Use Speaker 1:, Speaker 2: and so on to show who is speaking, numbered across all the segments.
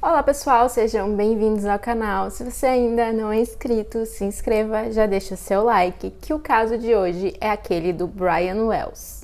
Speaker 1: Olá pessoal, sejam bem-vindos ao canal. Se você ainda não é inscrito, se inscreva, já deixa seu like, que o caso de hoje é aquele do Brian Wells.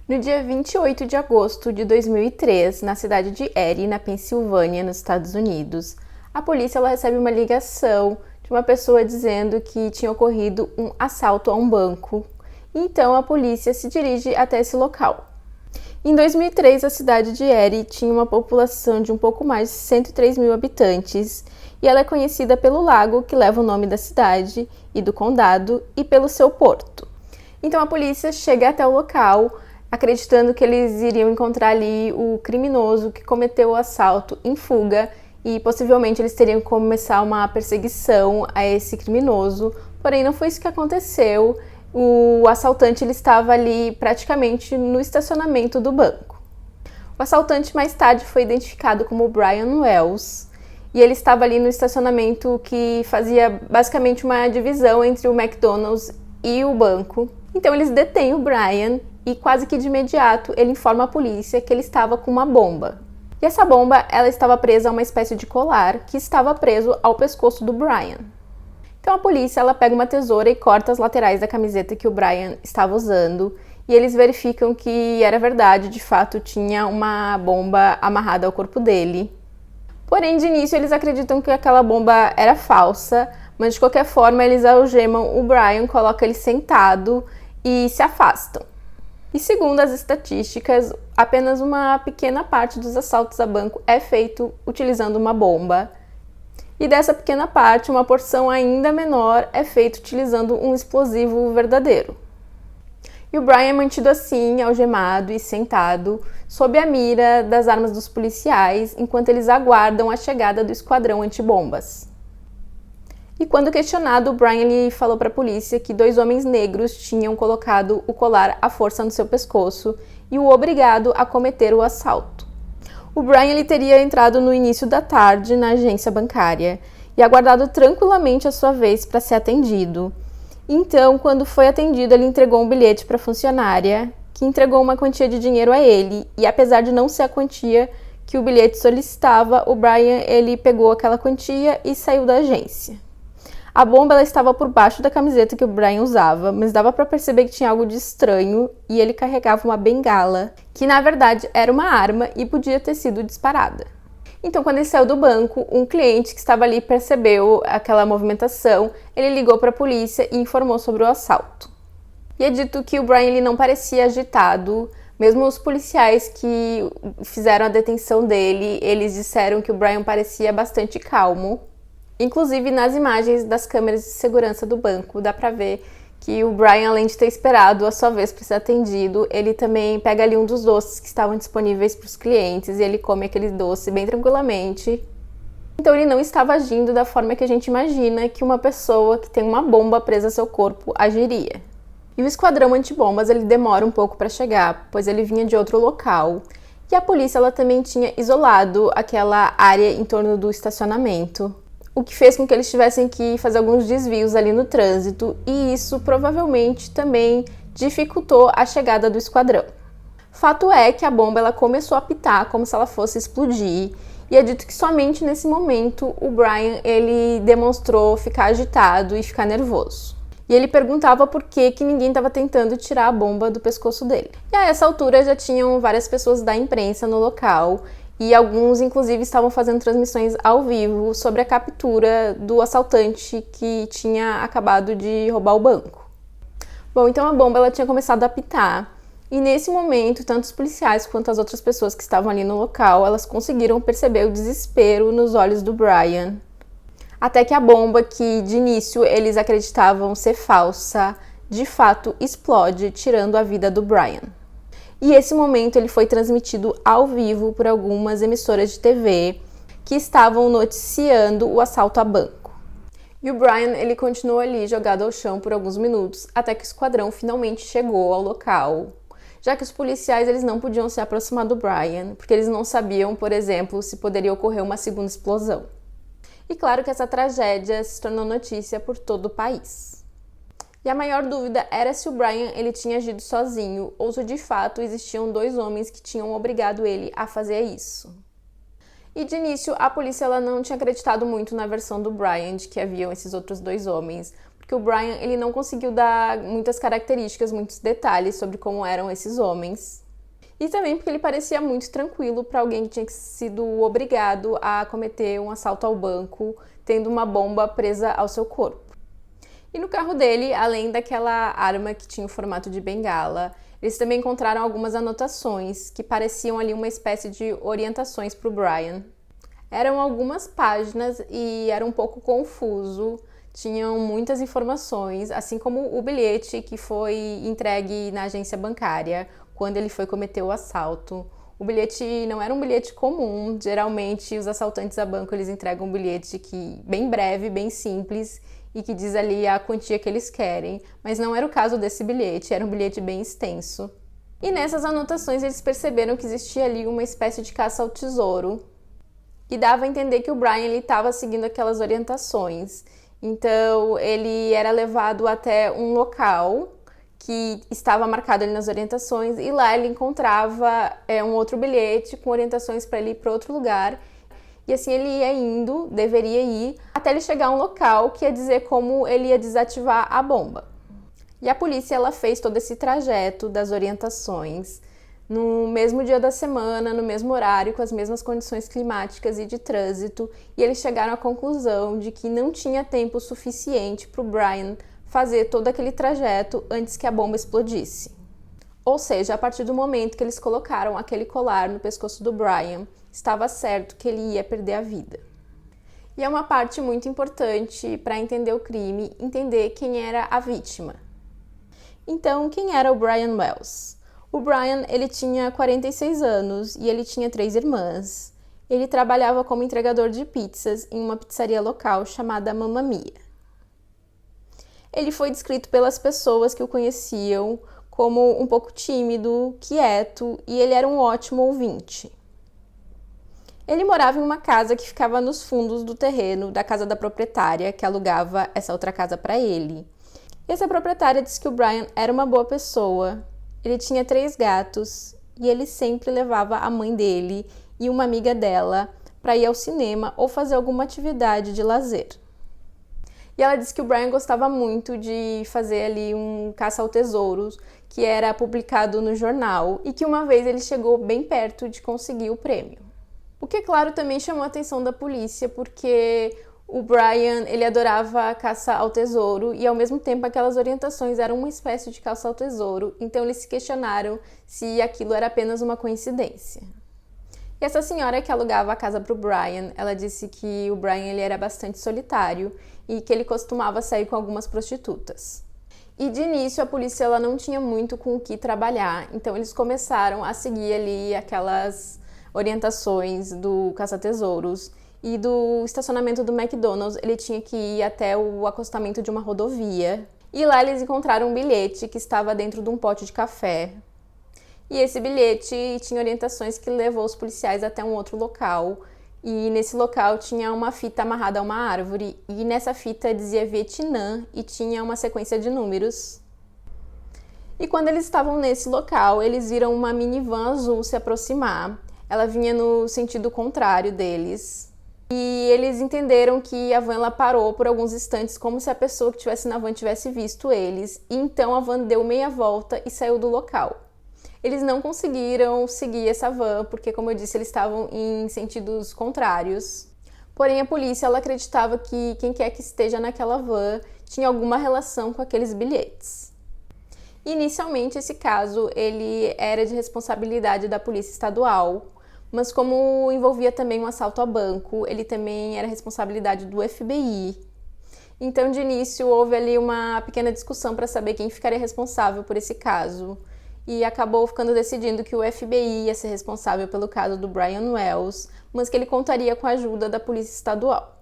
Speaker 1: No dia 28 de agosto de 2003, na cidade de Erie, na Pensilvânia, nos Estados Unidos, a polícia recebe uma ligação de uma pessoa dizendo que tinha ocorrido um assalto a um banco. Então a polícia se dirige até esse local. Em 2003, a cidade de Erie tinha uma população de um pouco mais de 103 mil habitantes e ela é conhecida pelo lago que leva o nome da cidade e do condado e pelo seu porto. Então a polícia chega até o local acreditando que eles iriam encontrar ali o criminoso que cometeu o assalto em fuga e possivelmente eles teriam que começar uma perseguição a esse criminoso, porém não foi isso que aconteceu. O assaltante ele estava ali praticamente no estacionamento do banco. O assaltante mais tarde foi identificado como Brian Wells e ele estava ali no estacionamento que fazia basicamente uma divisão entre o McDonald's e o banco. Então eles detêm o Brian e quase que de imediato ele informa a polícia que ele estava com uma bomba. E essa bomba ela estava presa a uma espécie de colar que estava preso ao pescoço do Brian. Então a polícia ela pega uma tesoura e corta as laterais da camiseta que o Brian estava usando e eles verificam que era verdade, de fato tinha uma bomba amarrada ao corpo dele. Porém, de início eles acreditam que aquela bomba era falsa, mas de qualquer forma eles algemam o Brian, colocam ele sentado e se afastam. E segundo as estatísticas, apenas uma pequena parte dos assaltos a banco é feito utilizando uma bomba. E dessa pequena parte, uma porção ainda menor é feita utilizando um explosivo verdadeiro. E o Brian é mantido assim, algemado e sentado, sob a mira das armas dos policiais, enquanto eles aguardam a chegada do esquadrão antibombas. E quando questionado, o Brian ele falou para a polícia que 2 homens negros tinham colocado o colar à força no seu pescoço e o obrigado a cometer o assalto. O Brian ele teria entrado no início da tarde na agência bancária e aguardado tranquilamente a sua vez para ser atendido. Então, quando foi atendido, ele entregou um bilhete para a funcionária, que entregou uma quantia de dinheiro a ele, e apesar de não ser a quantia que o bilhete solicitava, o Brian ele pegou aquela quantia e saiu da agência. A bomba ela estava por baixo da camiseta que o Brian usava, mas dava para perceber que tinha algo de estranho e ele carregava uma bengala, que na verdade era uma arma e podia ter sido disparada. Então, quando ele saiu do banco, um cliente que estava ali percebeu aquela movimentação, ele ligou para a polícia e informou sobre o assalto. E é dito que o Brian ele não parecia agitado, mesmo os policiais que fizeram a detenção dele, eles disseram que o Brian parecia bastante calmo. Inclusive, nas imagens das câmeras de segurança do banco, dá pra ver que o Brian, além de ter esperado a sua vez para ser atendido, ele também pega ali um dos doces que estavam disponíveis para os clientes e ele come aquele doce bem tranquilamente. Então, ele não estava agindo da forma que a gente imagina que uma pessoa que tem uma bomba presa ao seu corpo agiria. E o esquadrão antibombas, ele demora um pouco para chegar, pois ele vinha de outro local. E a polícia, ela também tinha isolado aquela área em torno do estacionamento, o que fez com que eles tivessem que fazer alguns desvios ali no trânsito, e isso provavelmente também dificultou a chegada do esquadrão. Fato é que a bomba ela começou a apitar como se ela fosse explodir, e é dito que somente nesse momento o Brian ele demonstrou ficar agitado e ficar nervoso. E ele perguntava por que ninguém estava tentando tirar a bomba do pescoço dele. E a essa altura já tinham várias pessoas da imprensa no local, e alguns, inclusive, estavam fazendo transmissões ao vivo sobre a captura do assaltante que tinha acabado de roubar o banco. Bom, então a bomba ela tinha começado a apitar, e nesse momento, tanto os policiais quanto as outras pessoas que estavam ali no local, elas conseguiram perceber o desespero nos olhos do Brian. Até que a bomba, que de início eles acreditavam ser falsa, de fato explode, tirando a vida do Brian. E esse momento ele foi transmitido ao vivo por algumas emissoras de TV que estavam noticiando o assalto a banco. E o Brian, ele continuou ali jogado ao chão por alguns minutos, até que o esquadrão finalmente chegou ao local, já que os policiais eles não podiam se aproximar do Brian, porque eles não sabiam, por exemplo, se poderia ocorrer uma segunda explosão. E claro que essa tragédia se tornou notícia por todo o país. E a maior dúvida era se o Brian ele tinha agido sozinho ou se de fato existiam dois homens que tinham obrigado ele a fazer isso. E de início, a polícia ela não tinha acreditado muito na versão do Brian de que haviam esses outros dois homens, porque o Brian ele não conseguiu dar muitas características, muitos detalhes sobre como eram esses homens. E também porque ele parecia muito tranquilo para alguém que tinha sido obrigado a cometer um assalto ao banco, tendo uma bomba presa ao seu corpo. E no carro dele, além daquela arma que tinha o formato de bengala, eles também encontraram algumas anotações que pareciam ali uma espécie de orientações para o Brian. Eram algumas páginas e era um pouco confuso, tinham muitas informações, assim como o bilhete que foi entregue na agência bancária quando ele foi cometer o assalto. O bilhete não era um bilhete comum, geralmente os assaltantes a banco eles entregam um bilhete bem breve, bem simples, e que diz ali a quantia que eles querem, mas não era o caso desse bilhete, era um bilhete bem extenso. E nessas anotações eles perceberam que existia ali uma espécie de caça ao tesouro, e dava a entender que o Brian estava seguindo aquelas orientações. Então ele era levado até um local que estava marcado ali nas orientações, e lá ele encontrava um outro bilhete com orientações para ele ir para outro lugar. E assim ele ia indo, deveria ir, até ele chegar a um local que ia dizer como ele ia desativar a bomba. E a polícia ela fez todo esse trajeto das orientações no mesmo dia da semana, no mesmo horário, com as mesmas condições climáticas e de trânsito, e eles chegaram à conclusão de que não tinha tempo suficiente para o Brian fazer todo aquele trajeto antes que a bomba explodisse. Ou seja, a partir do momento que eles colocaram aquele colar no pescoço do Brian, estava certo que ele ia perder a vida. E é uma parte muito importante para entender o crime, entender quem era a vítima. Então, quem era o Brian Wells? O Brian, ele tinha 46 anos e ele tinha 3 irmãs. Ele trabalhava como entregador de pizzas em uma pizzaria local chamada Mamma Mia. Ele foi descrito pelas pessoas que o conheciam como um pouco tímido, quieto, e ele era um ótimo ouvinte. Ele morava em uma casa que ficava nos fundos do terreno da casa da proprietária, que alugava essa outra casa para ele. E essa proprietária disse que o Brian era uma boa pessoa, ele tinha 3 gatos, e ele sempre levava a mãe dele e uma amiga dela para ir ao cinema ou fazer alguma atividade de lazer. E ela disse que o Brian gostava muito de fazer ali um caça ao tesouros, que era publicado no jornal, e que uma vez ele chegou bem perto de conseguir o prêmio. O que, claro, também chamou a atenção da polícia, porque o Brian, ele adorava caça ao tesouro, e ao mesmo tempo aquelas orientações eram uma espécie de caça ao tesouro, então eles se questionaram se aquilo era apenas uma coincidência. E essa senhora que alugava a casa para o Brian, ela disse que o Brian ele era bastante solitário e que ele costumava sair com algumas prostitutas. E de início a polícia ela não tinha muito com o que trabalhar, então eles começaram a seguir ali aquelas orientações do caça-tesouros, e do estacionamento do McDonald's ele tinha que ir até o acostamento de uma rodovia, e lá eles encontraram um bilhete que estava dentro de um pote de café. E esse bilhete tinha orientações que levou os policiais até um outro local, e nesse local tinha uma fita amarrada a uma árvore, e nessa fita dizia Vietnã e tinha uma sequência de números. E quando eles estavam nesse local, eles viram uma minivan azul se aproximar. Ela vinha no sentido contrário deles. E eles entenderam que a van ela parou por alguns instantes, como se a pessoa que estivesse na van tivesse visto eles. E então a van deu meia volta e saiu do local. Eles não conseguiram seguir essa van, porque, como eu disse, eles estavam em sentidos contrários. Porém, a polícia ela acreditava que quem quer que esteja naquela van tinha alguma relação com aqueles bilhetes. Inicialmente, esse caso ele era de responsabilidade da Polícia Estadual, mas como envolvia também um assalto a banco, ele também era responsabilidade do FBI. Então, de início, houve ali uma pequena discussão para saber quem ficaria responsável por esse caso, e acabou ficando decidindo que o FBI ia ser responsável pelo caso do Brian Wells, mas que ele contaria com a ajuda da Polícia Estadual.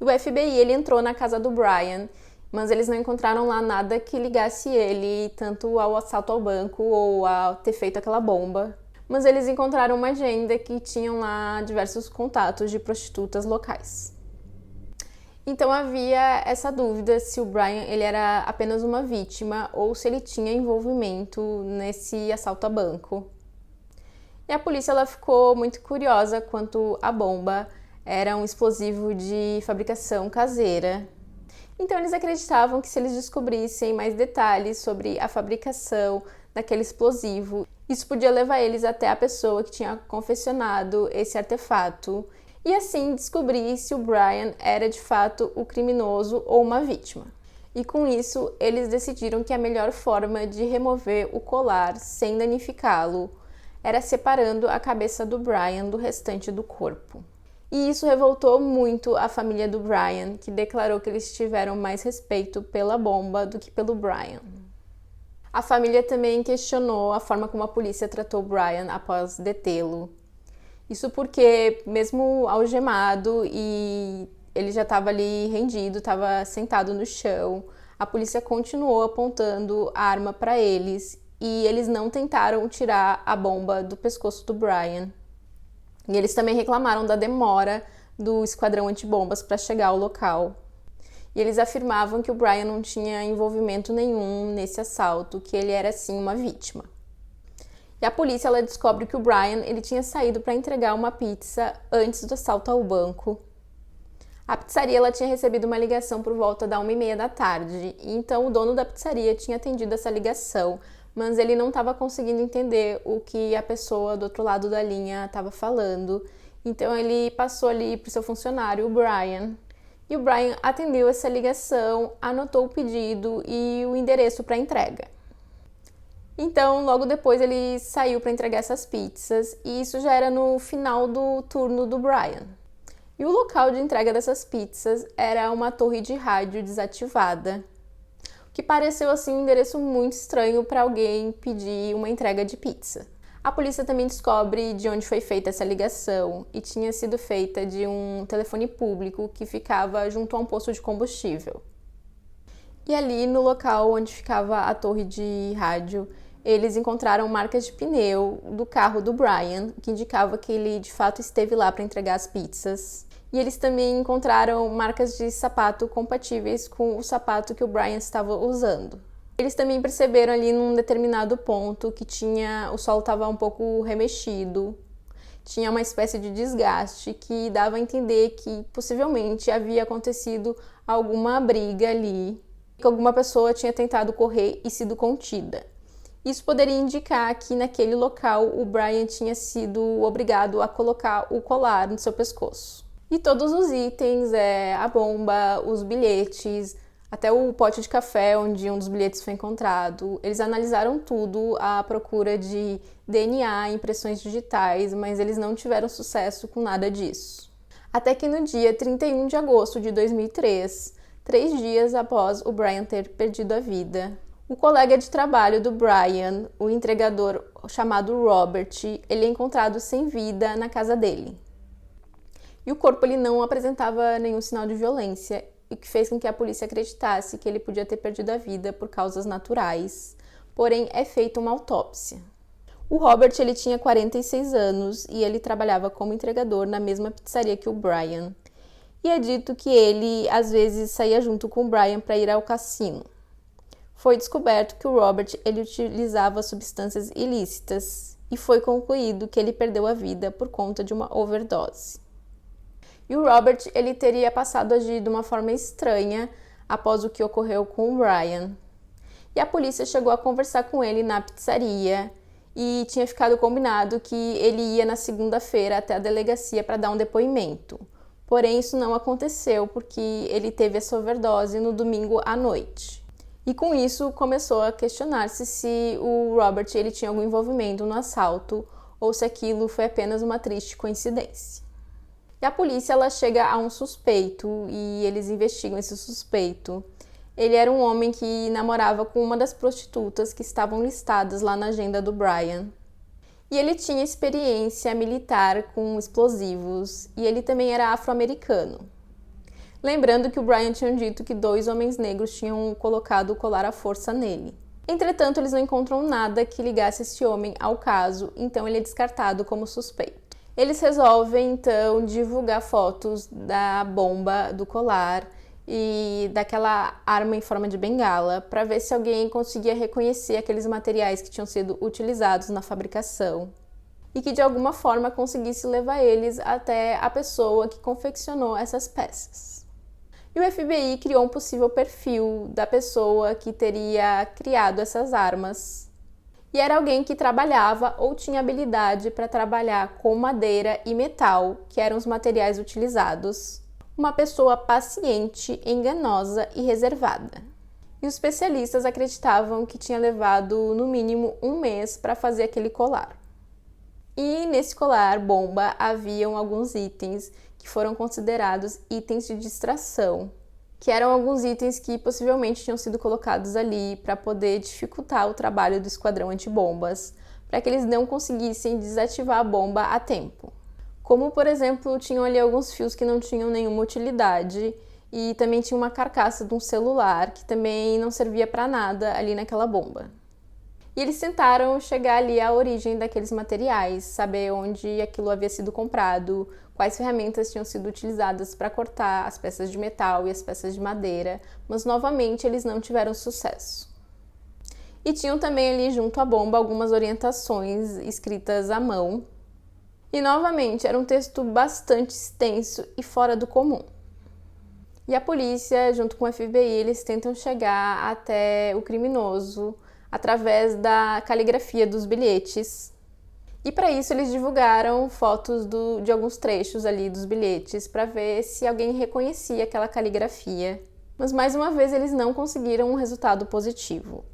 Speaker 1: E o FBI ele entrou na casa do Brian, mas eles não encontraram lá nada que ligasse ele tanto ao assalto ao banco ou a ter feito aquela bomba. Mas eles encontraram uma agenda que tinham lá diversos contatos de prostitutas locais. Então havia essa dúvida se o Brian ele era apenas uma vítima ou se ele tinha envolvimento nesse assalto a banco. E a polícia ela ficou muito curiosa quanto à bomba era um explosivo de fabricação caseira. Então eles acreditavam que se eles descobrissem mais detalhes sobre a fabricação daquele explosivo, isso podia levar eles até a pessoa que tinha confeccionado esse artefato e assim descobrir se o Brian era de fato o criminoso ou uma vítima. E com isso, eles decidiram que a melhor forma de remover o colar sem danificá-lo era separando a cabeça do Brian do restante do corpo. E isso revoltou muito a família do Brian, que declarou que eles tiveram mais respeito pela bomba do que pelo Brian. A família também questionou a forma como a polícia tratou o Brian após detê-lo. Isso porque, mesmo algemado e ele já estava ali rendido, estava sentado no chão, a polícia continuou apontando a arma para eles e eles não tentaram tirar a bomba do pescoço do Brian. E eles também reclamaram da demora do esquadrão antibombas para chegar ao local. E eles afirmavam que o Brian não tinha envolvimento nenhum nesse assalto, que ele era sim uma vítima. E a polícia ela descobre que o Brian ele tinha saído para entregar uma pizza antes do assalto ao banco. A pizzaria ela tinha recebido uma ligação por volta da 1h30 da tarde, e então o dono da pizzaria tinha atendido essa ligação, mas ele não estava conseguindo entender o que a pessoa do outro lado da linha estava falando. Então ele passou ali para o seu funcionário, o Brian, e o Brian atendeu essa ligação, anotou o pedido e o endereço para entrega. Então, logo depois ele saiu para entregar essas pizzas e isso já era no final do turno do Brian. E o local de entrega dessas pizzas era uma torre de rádio desativada, que pareceu assim um endereço muito estranho para alguém pedir uma entrega de pizza. A polícia também descobre de onde foi feita essa ligação e tinha sido feita de um telefone público que ficava junto a um posto de combustível. E ali no local onde ficava a torre de rádio, eles encontraram marcas de pneu do carro do Brian, que indicava que ele de fato esteve lá para entregar as pizzas. E eles também encontraram marcas de sapato compatíveis com o sapato que o Brian estava usando. Eles também perceberam ali num determinado ponto que o solo estava um pouco remexido, tinha uma espécie de desgaste que dava a entender que possivelmente havia acontecido alguma briga ali, que alguma pessoa tinha tentado correr e sido contida. Isso poderia indicar que naquele local o Brian tinha sido obrigado a colocar o colar no seu pescoço. E todos os itens, a bomba, os bilhetes, até o pote de café onde um dos bilhetes foi encontrado, eles analisaram tudo à procura de DNA, impressões digitais, mas eles não tiveram sucesso com nada disso. Até que no dia 31 de agosto de 2003, 3 dias após o Brian ter perdido a vida, o colega de trabalho do Brian, o entregador chamado Robert, ele é encontrado sem vida na casa dele. E o corpo ele não apresentava nenhum sinal de violência, o que fez com que a polícia acreditasse que ele podia ter perdido a vida por causas naturais, porém é feita uma autópsia. O Robert ele tinha 46 anos e ele trabalhava como entregador na mesma pizzaria que o Brian. E é dito que ele, às vezes, saía junto com o Brian para ir ao cassino. Foi descoberto que o Robert ele utilizava substâncias ilícitas e foi concluído que ele perdeu a vida por conta de uma overdose. E o Robert ele teria passado a agir de uma forma estranha após o que ocorreu com o Brian. E a polícia chegou a conversar com ele na pizzaria e tinha ficado combinado que ele ia na segunda-feira até a delegacia para dar um depoimento. Porém, isso não aconteceu porque ele teve essa overdose no domingo à noite. E com isso começou a questionar-se se o Robert ele tinha algum envolvimento no assalto ou se aquilo foi apenas uma triste coincidência. E a polícia ela chega a um suspeito e eles investigam esse suspeito. Ele era um homem que namorava com uma das prostitutas que estavam listadas lá na agenda do Brian. E ele tinha experiência militar com explosivos e ele também era afro-americano. lembrando que o Brian tinha dito que 2 homens negros tinham colocado o colar à força nele. Entretanto, eles não encontram nada que ligasse esse homem ao caso, então ele é descartado como suspeito. Eles resolvem, então, divulgar fotos da bomba, do colar e daquela arma em forma de bengala para ver se alguém conseguia reconhecer aqueles materiais que tinham sido utilizados na fabricação e que de alguma forma conseguisse levar eles até a pessoa que confeccionou essas peças. E o FBI criou um possível perfil da pessoa que teria criado essas armas. E era alguém que trabalhava ou tinha habilidade para trabalhar com madeira e metal, que eram os materiais utilizados. Uma pessoa paciente, enganosa e reservada. E os especialistas acreditavam que tinha levado no mínimo 1 mês para fazer aquele colar. E nesse colar bomba haviam alguns itens que foram considerados itens de distração, que eram alguns itens que possivelmente tinham sido colocados ali para poder dificultar o trabalho do esquadrão antibombas, para que eles não conseguissem desativar a bomba a tempo. Como, por exemplo, tinham ali alguns fios que não tinham nenhuma utilidade e também tinha uma carcaça de um celular que também não servia para nada ali naquela bomba. E eles tentaram chegar ali à origem daqueles materiais, saber onde aquilo havia sido comprado, quais ferramentas tinham sido utilizadas para cortar as peças de metal e as peças de madeira, mas novamente eles não tiveram sucesso. E tinham também ali junto à bomba algumas orientações escritas à mão. E novamente era um texto bastante extenso e fora do comum. E a polícia, junto com o FBI, eles tentam chegar até o criminoso através da caligrafia dos bilhetes. E para isso eles divulgaram fotos de alguns trechos ali dos bilhetes para ver se alguém reconhecia aquela caligrafia. Mas mais uma vez eles não conseguiram um resultado positivo.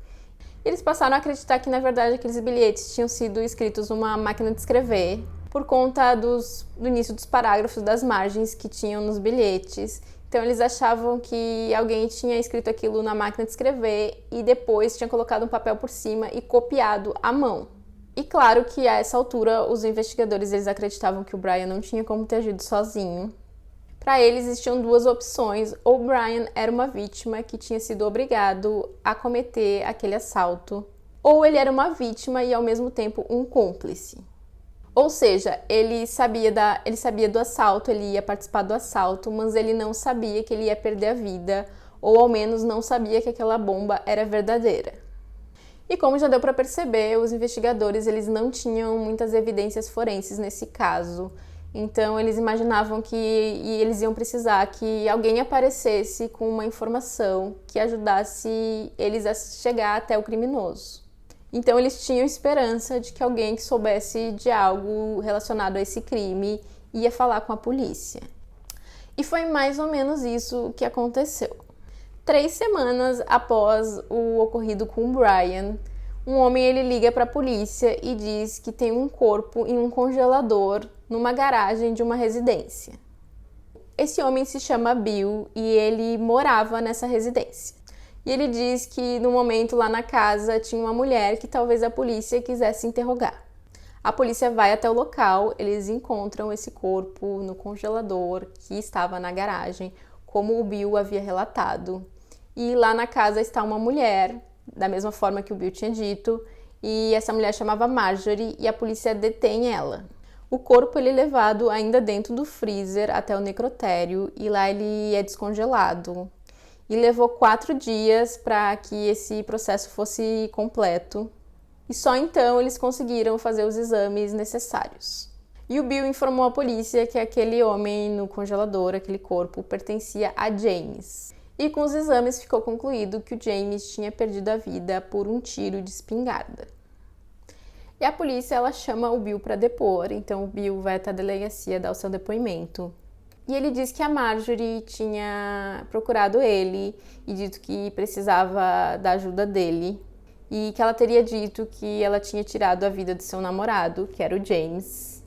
Speaker 1: Eles passaram a acreditar que na verdade aqueles bilhetes tinham sido escritos numa máquina de escrever por conta do início dos parágrafos das margens que tinham nos bilhetes. Então eles achavam que alguém tinha escrito aquilo na máquina de escrever e depois tinha colocado um papel por cima e copiado à mão. E claro que a essa altura os investigadores eles acreditavam que o Brian não tinha como ter agido sozinho. Para eles existiam 2 opções: ou o Brian era uma vítima que tinha sido obrigado a cometer aquele assalto, ou ele era uma vítima e ao mesmo tempo um cúmplice. Ou seja, ele sabia do assalto, ele ia participar do assalto, mas ele não sabia que ele ia perder a vida, ou ao menos não sabia que aquela bomba era verdadeira. E como já deu para perceber, os investigadores eles não tinham muitas evidências forenses nesse caso, então eles imaginavam que eles iam precisar que alguém aparecesse com uma informação que ajudasse eles a chegar até o criminoso. Então eles tinham esperança de que alguém que soubesse de algo relacionado a esse crime ia falar com a polícia. E foi mais ou menos isso que aconteceu. 3 semanas após o ocorrido com o Brian, um homem ele liga para a polícia e diz que tem um corpo em um congelador numa garagem de uma residência. Esse homem se chama Bill e ele morava nessa residência. E ele diz que no momento lá na casa tinha uma mulher que talvez a polícia quisesse interrogar. A polícia vai até o local, eles encontram esse corpo no congelador que estava na garagem, como o Bill havia relatado. E lá na casa está uma mulher, da mesma forma que o Bill tinha dito, e essa mulher chamava Marjorie e a polícia detém ela. O corpo ele é levado ainda dentro do freezer até o necrotério e lá ele é descongelado. E levou 4 dias para que esse processo fosse completo. E só então eles conseguiram fazer os exames necessários. E o Bill informou à polícia que aquele homem no congelador, aquele corpo, pertencia a James. E com os exames ficou concluído que o James tinha perdido a vida por um tiro de espingarda. E a polícia ela chama o Bill para depor, então o Bill vai até a delegacia dar o seu depoimento. E ele diz que a Marjorie tinha procurado ele e dito que precisava da ajuda dele. E que ela teria dito que ela tinha tirado a vida do seu namorado, que era o James.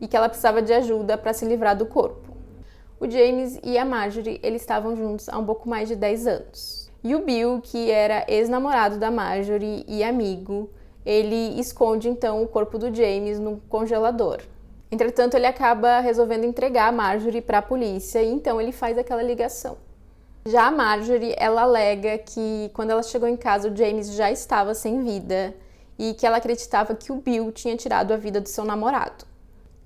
Speaker 1: E que ela precisava de ajuda para se livrar do corpo. O James e a Marjorie, eles estavam juntos há um pouco mais de 10 anos. E o Bill, que era ex-namorado da Marjorie e amigo, ele esconde então o corpo do James no congelador. Entretanto, ele acaba resolvendo entregar a Marjorie para a polícia e então ele faz aquela ligação. Já a Marjorie, ela alega que quando ela chegou em casa o James já estava sem vida e que ela acreditava que o Bill tinha tirado a vida do seu namorado.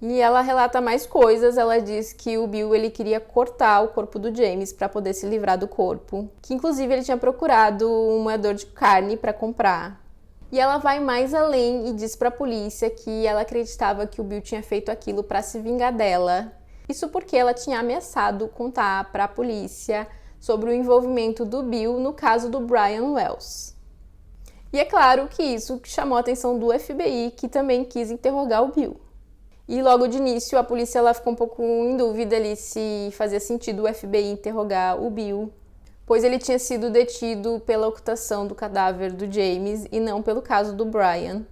Speaker 1: E ela relata mais coisas, ela diz que o Bill ele queria cortar o corpo do James para poder se livrar do corpo, que inclusive ele tinha procurado um moedor de carne para comprar. E ela vai mais além e diz para a polícia que ela acreditava que o Bill tinha feito aquilo para se vingar dela. Isso porque ela tinha ameaçado contar para a polícia sobre o envolvimento do Bill no caso do Brian Wells. E é claro que isso chamou a atenção do FBI, que também quis interrogar o Bill. E logo de início a polícia ela ficou um pouco em dúvida ali se fazia sentido o FBI interrogar o Bill, pois ele tinha sido detido pela ocultação do cadáver do James e não pelo caso do Brian.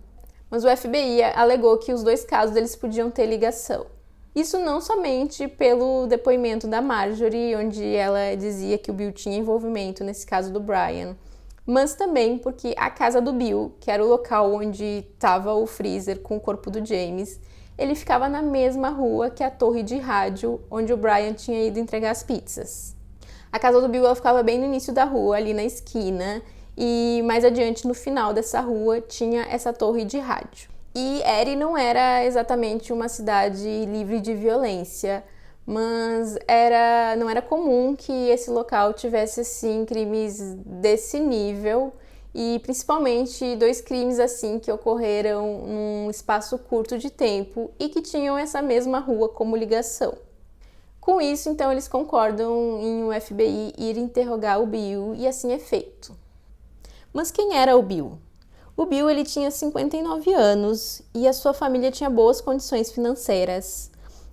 Speaker 1: Mas o FBI alegou que os dois casos eles podiam ter ligação. Isso não somente pelo depoimento da Marjorie, onde ela dizia que o Bill tinha envolvimento nesse caso do Brian, mas também porque a casa do Bill, que era o local onde estava o freezer com o corpo do James, ele ficava na mesma rua que a torre de rádio onde o Brian tinha ido entregar as pizzas. A casa do Bill ela ficava bem no início da rua, ali na esquina, e mais adiante no final dessa rua tinha essa torre de rádio. E Erie não era exatamente uma cidade livre de violência, mas não era comum que esse local tivesse assim crimes desse nível e principalmente 2 crimes assim que ocorreram num espaço curto de tempo e que tinham essa mesma rua como ligação. Com isso, então, eles concordam em o FBI ir interrogar o Bill e assim é feito. Mas quem era o Bill? O Bill ele tinha 59 anos e a sua família tinha boas condições financeiras.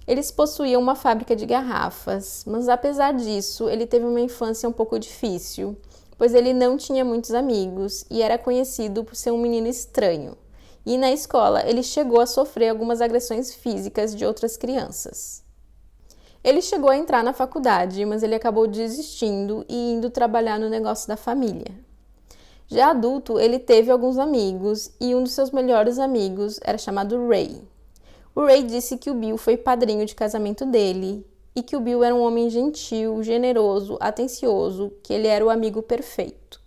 Speaker 1: Eles possuíam uma fábrica de garrafas, mas apesar disso, ele teve uma infância um pouco difícil, pois ele não tinha muitos amigos e era conhecido por ser um menino estranho. E na escola, ele chegou a sofrer algumas agressões físicas de outras crianças. Ele chegou a entrar na faculdade, mas ele acabou desistindo e indo trabalhar no negócio da família. Já adulto, ele teve alguns amigos e um dos seus melhores amigos era chamado Ray. O Ray disse que o Bill foi padrinho de casamento dele e que o Bill era um homem gentil, generoso, atencioso, que ele era o amigo perfeito.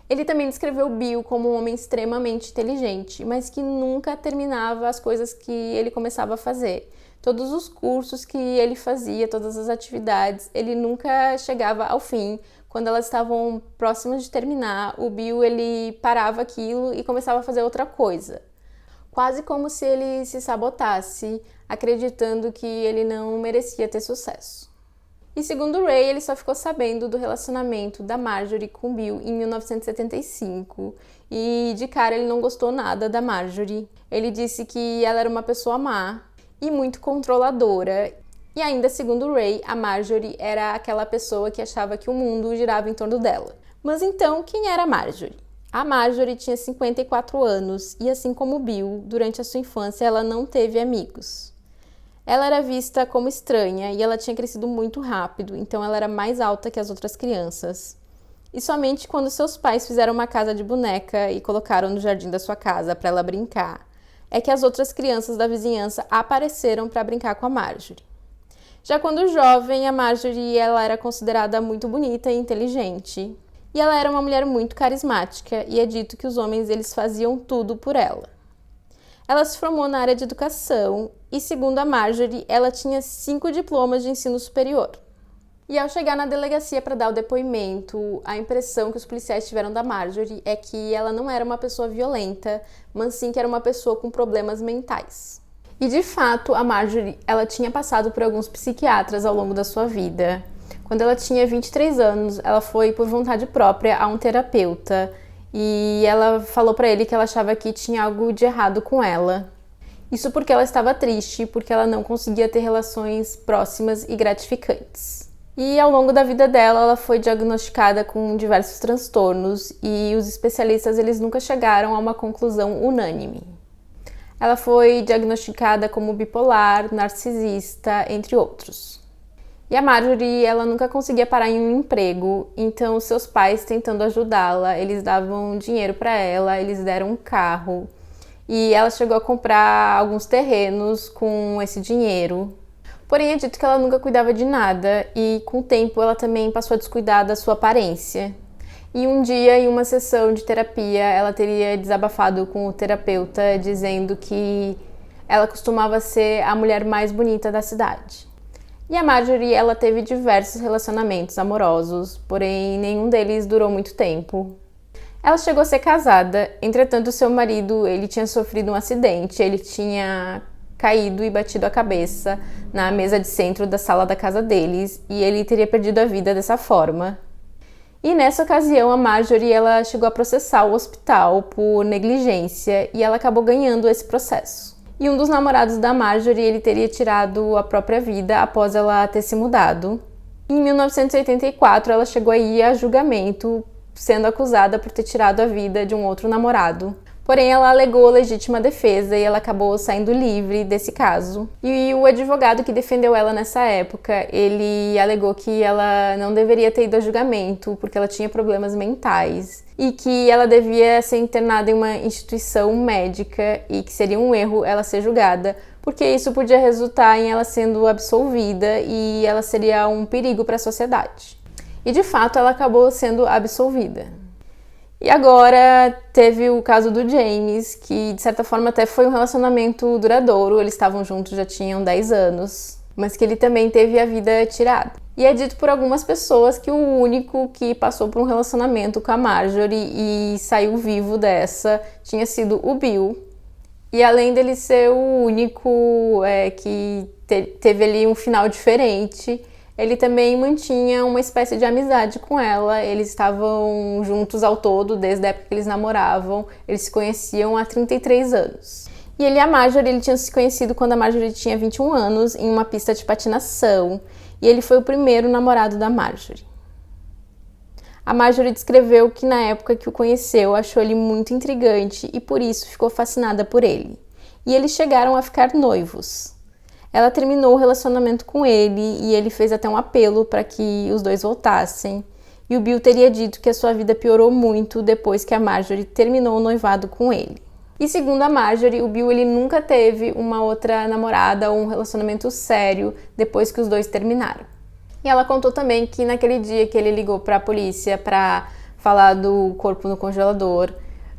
Speaker 1: Ele também descreveu Bill como um homem extremamente inteligente, mas que nunca terminava as coisas que ele começava a fazer. Todos os cursos que ele fazia, todas as atividades, ele nunca chegava ao fim. Quando elas estavam próximas de terminar, o Bill ele parava aquilo e começava a fazer outra coisa. Quase como se ele se sabotasse, acreditando que ele não merecia ter sucesso. E segundo Ray, ele só ficou sabendo do relacionamento da Marjorie com Bill em 1975 e de cara ele não gostou nada da Marjorie. Ele disse que ela era uma pessoa má e muito controladora. E ainda segundo Ray, a Marjorie era aquela pessoa que achava que o mundo girava em torno dela. Mas então, quem era a Marjorie? A Marjorie tinha 54 anos e, assim como Bill, durante a sua infância ela não teve amigos. Ela era vista como estranha e ela tinha crescido muito rápido, então ela era mais alta que as outras crianças. E somente quando seus pais fizeram uma casa de boneca e colocaram no jardim da sua casa para ela brincar, é que as outras crianças da vizinhança apareceram para brincar com a Marjorie. Já quando jovem, a Marjorie ela era considerada muito bonita e inteligente. E ela era uma mulher muito carismática e é dito que os homens eles faziam tudo por ela. Ela se formou na área de educação e, segundo a Marjorie, ela tinha 5 diplomas de ensino superior. E ao chegar na delegacia para dar o depoimento, a impressão que os policiais tiveram da Marjorie é que ela não era uma pessoa violenta, mas sim que era uma pessoa com problemas mentais. E de fato, a Marjorie ela tinha passado por alguns psiquiatras ao longo da sua vida. Quando ela tinha 23 anos, ela foi por vontade própria a um terapeuta e ela falou para ele que ela achava que tinha algo de errado com ela. Isso porque ela estava triste, porque ela não conseguia ter relações próximas e gratificantes. E ao longo da vida dela, ela foi diagnosticada com diversos transtornos e os especialistas eles nunca chegaram a uma conclusão unânime. Ela foi diagnosticada como bipolar, narcisista, entre outros. E a Marjorie, ela nunca conseguia parar em um emprego, então seus pais tentando ajudá-la, eles davam dinheiro para ela, eles deram um carro. e ela chegou a comprar alguns terrenos com esse dinheiro. Porém, é dito que ela nunca cuidava de nada e, com o tempo, ela também passou a descuidar da sua aparência. E um dia, em uma sessão de terapia, ela teria desabafado com o terapeuta, dizendo que ela costumava ser a mulher mais bonita da cidade. E a Marjorie, ela teve diversos relacionamentos amorosos, porém nenhum deles durou muito tempo. Ela chegou a ser casada, entretanto seu marido, ele tinha sofrido um acidente, ele tinha caído e batido a cabeça na mesa de centro da sala da casa deles e ele teria perdido a vida dessa forma. E nessa ocasião a Marjorie, ela chegou a processar o hospital por negligência e ela acabou ganhando esse processo. E um dos namorados da Marjorie, ele teria tirado a própria vida após ela ter se mudado. Em 1984 ela chegou a ir a julgamento, sendo acusada por ter tirado a vida de um outro namorado. Porém, ela alegou legítima defesa e ela acabou saindo livre desse caso. E o advogado que defendeu ela nessa época, ele alegou que ela não deveria ter ido a julgamento porque ela tinha problemas mentais e que ela devia ser internada em uma instituição médica e que seria um erro ela ser julgada, porque isso podia resultar em ela sendo absolvida e ela seria um perigo para a sociedade. E de fato, ela acabou sendo absolvida. E agora teve o caso do James, que de certa forma até foi um relacionamento duradouro, eles estavam juntos já tinham 10 anos, mas que ele também teve a vida tirada. E é dito por algumas pessoas que o único que passou por um relacionamento com a Marjorie e saiu vivo dessa tinha sido o Bill. E além dele ser o único que teve ali um final diferente, ele também mantinha uma espécie de amizade com ela. Eles estavam juntos ao todo, desde a época que eles namoravam. Eles se conheciam há 33 anos. E ele e a Marjorie, ele tinha se conhecido quando a Marjorie tinha 21 anos, em uma pista de patinação. E ele foi o primeiro namorado da Marjorie. A Marjorie descreveu que na época que o conheceu, achou ele muito intrigante e por isso ficou fascinada por ele. E eles chegaram a ficar noivos. Ela terminou o relacionamento com ele e ele fez até um apelo para que os dois voltassem. E o Bill teria dito que a sua vida piorou muito depois que a Marjorie terminou o noivado com ele. E segundo a Marjorie, o Bill ele nunca teve uma outra namorada ou um relacionamento sério depois que os dois terminaram. E ela contou também que naquele dia que ele ligou para a polícia para falar do corpo no congelador,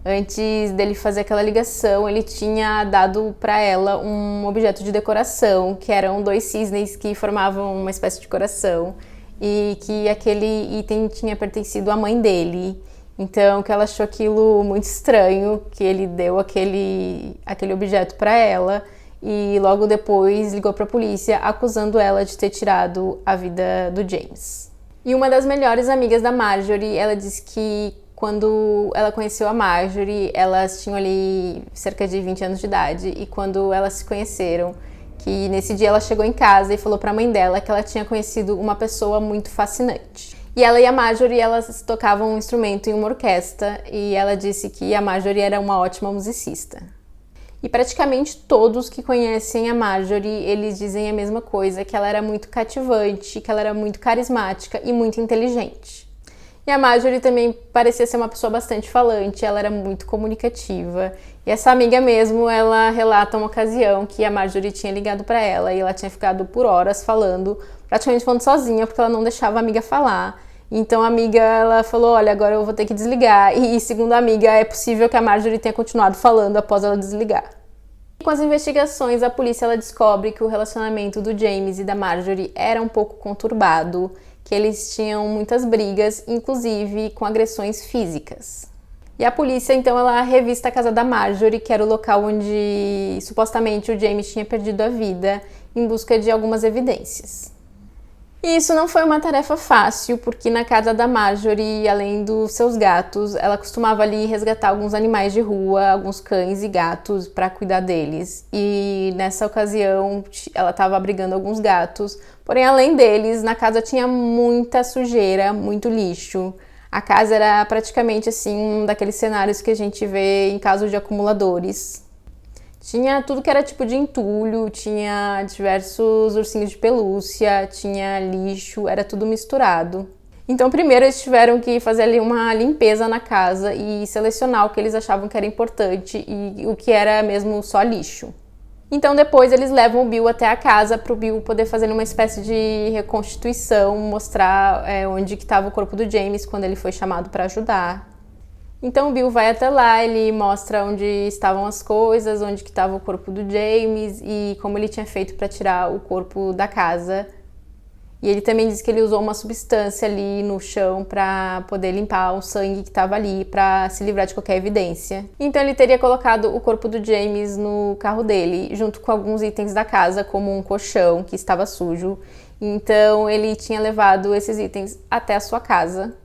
Speaker 1: antes dele fazer aquela ligação, ele tinha dado para ela um objeto de decoração, que eram 2 cisnes que formavam uma espécie de coração, e que aquele item tinha pertencido à mãe dele. Então, que ela achou aquilo muito estranho, que ele deu aquele objeto para ela, e logo depois ligou para a polícia, acusando ela de ter tirado a vida do James. E uma das melhores amigas da Marjorie, ela disse que quando ela conheceu a Marjorie, elas tinham ali cerca de 20 anos de idade, e quando elas se conheceram, que nesse dia ela chegou em casa e falou para a mãe dela que ela tinha conhecido uma pessoa muito fascinante. E ela e a Marjorie, elas tocavam um instrumento em uma orquestra, e ela disse que a Marjorie era uma ótima musicista. E praticamente todos que conhecem a Marjorie, eles dizem a mesma coisa, que ela era muito cativante, que ela era muito carismática e muito inteligente. E a Marjorie também parecia ser uma pessoa bastante falante, ela era muito comunicativa. E essa amiga mesmo, ela relata uma ocasião que a Marjorie tinha ligado para ela e ela tinha ficado por horas falando, praticamente falando sozinha, porque ela não deixava a amiga falar. Então a amiga, ela falou, olha, agora eu vou ter que desligar. E segundo a amiga, é possível que a Marjorie tenha continuado falando após ela desligar. Com as investigações, a polícia ela descobre que o relacionamento do James e da Marjorie era um pouco conturbado, que eles tinham muitas brigas, inclusive com agressões físicas. E a polícia, então, ela revista a casa da Marjorie, que era o local onde supostamente o James tinha perdido a vida, em busca de algumas evidências. E isso não foi uma tarefa fácil, porque na casa da Marjorie, além dos seus gatos, ela costumava ali resgatar alguns animais de rua, alguns cães e gatos para cuidar deles. E nessa ocasião, ela estava abrigando alguns gatos, porém além deles, na casa tinha muita sujeira, muito lixo. A casa era praticamente assim, um daqueles cenários que a gente vê em casos de acumuladores. Tinha tudo que era tipo de entulho, tinha diversos ursinhos de pelúcia, tinha lixo, era tudo misturado. Então, primeiro eles tiveram que fazer ali uma limpeza na casa e selecionar o que eles achavam que era importante e o que era mesmo só lixo. Então, depois eles levam o Bill até a casa para o Bill poder fazer uma espécie de reconstituição, mostrar onde que estava o corpo do James quando ele foi chamado para ajudar. Então, o Bill vai até lá, ele mostra onde estavam as coisas, onde que estava o corpo do James e como ele tinha feito para tirar o corpo da casa. E ele também diz que ele usou uma substância ali no chão para poder limpar o sangue que estava ali, para se livrar de qualquer evidência. Então ele teria colocado o corpo do James no carro dele, junto com alguns itens da casa, como um colchão que estava sujo. Então ele tinha levado esses itens até a sua casa.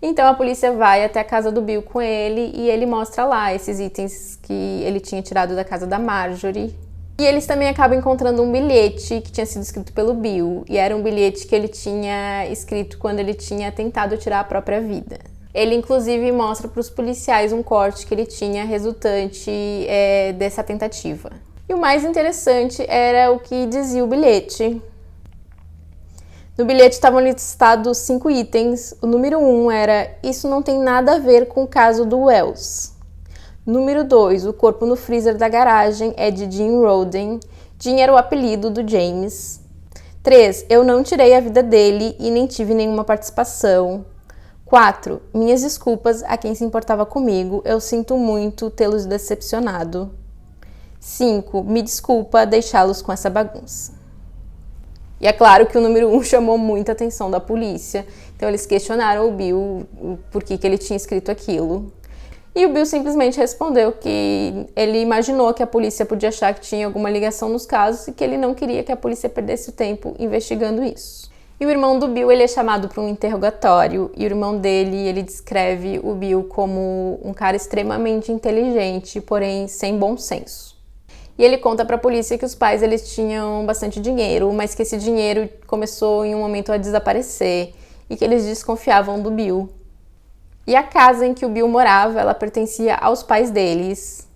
Speaker 1: Então a polícia vai até a casa do Bill com ele e ele mostra lá esses itens que ele tinha tirado da casa da Marjorie. E eles também acabam encontrando um bilhete que tinha sido escrito pelo Bill, e era um bilhete que ele tinha escrito quando ele tinha tentado tirar a própria vida. Ele, inclusive, mostra para os policiais um corte que ele tinha resultante dessa tentativa. E o mais interessante era o que dizia o bilhete. No bilhete estavam listados 5 itens. O número 1 era: "Isso não tem nada a ver com o caso do Wells". Número 2, o corpo no freezer da garagem é de Jim Roden. Jim era o apelido do James. 3, eu não tirei a vida dele e nem tive nenhuma participação. 4, minhas desculpas a quem se importava comigo, eu sinto muito tê-los decepcionado. 5, me desculpa deixá-los com essa bagunça. E é claro que o número 1 chamou muita atenção da polícia, então eles questionaram o Bill por que ele tinha escrito aquilo. E o Bill simplesmente respondeu que ele imaginou que a polícia podia achar que tinha alguma ligação nos casos e que ele não queria que a polícia perdesse o tempo investigando isso. E o irmão do Bill, ele é chamado para um interrogatório e o irmão dele, ele descreve o Bill como um cara extremamente inteligente, porém sem bom senso. E ele conta para a polícia que os pais eles tinham bastante dinheiro, mas que esse dinheiro começou em um momento a desaparecer e que eles desconfiavam do Bill. E a casa em que o Bill morava, ela pertencia aos pais deles.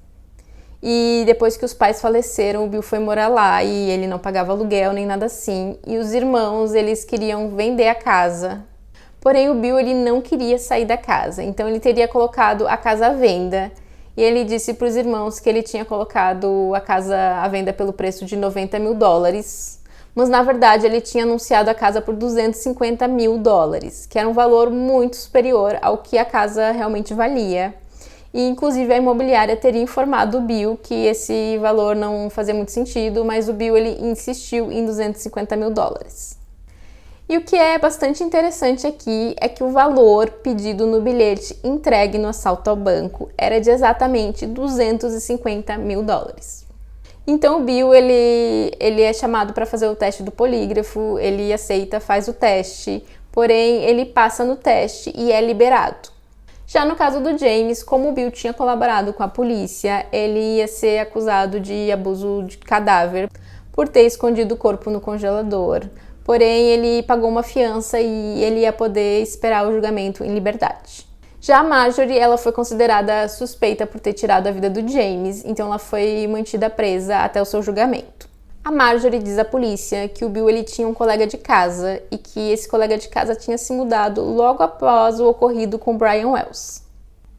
Speaker 1: E depois que os pais faleceram, o Bill foi morar lá e ele não pagava aluguel nem nada assim. E os irmãos, eles queriam vender a casa. Porém, o Bill, ele não queria sair da casa. Então, ele teria colocado a casa à venda. E ele disse para os irmãos que ele tinha colocado a casa à venda pelo preço de $90 mil. Mas, na verdade, ele tinha anunciado a casa por $250 mil, que era um valor muito superior ao que a casa realmente valia. E, inclusive, a imobiliária teria informado o Bill que esse valor não fazia muito sentido, mas o Bill ele insistiu em $250 mil. E o que é bastante interessante aqui é que o valor pedido no bilhete entregue no assalto ao banco era de exatamente $250 mil. Então o Bill, ele é chamado para fazer o teste do polígrafo, ele aceita, faz o teste, porém ele passa no teste e é liberado. Já no caso do James, como o Bill tinha colaborado com a polícia, ele ia ser acusado de abuso de cadáver por ter escondido o corpo no congelador. Porém, ele pagou uma fiança e ele ia poder esperar o julgamento em liberdade. Já a Marjorie, ela foi considerada suspeita por ter tirado a vida do James, então ela foi mantida presa até o seu julgamento. A Marjorie diz à polícia que o Bill ele tinha um colega de casa e que esse colega de casa tinha se mudado logo após o ocorrido com Brian Wells.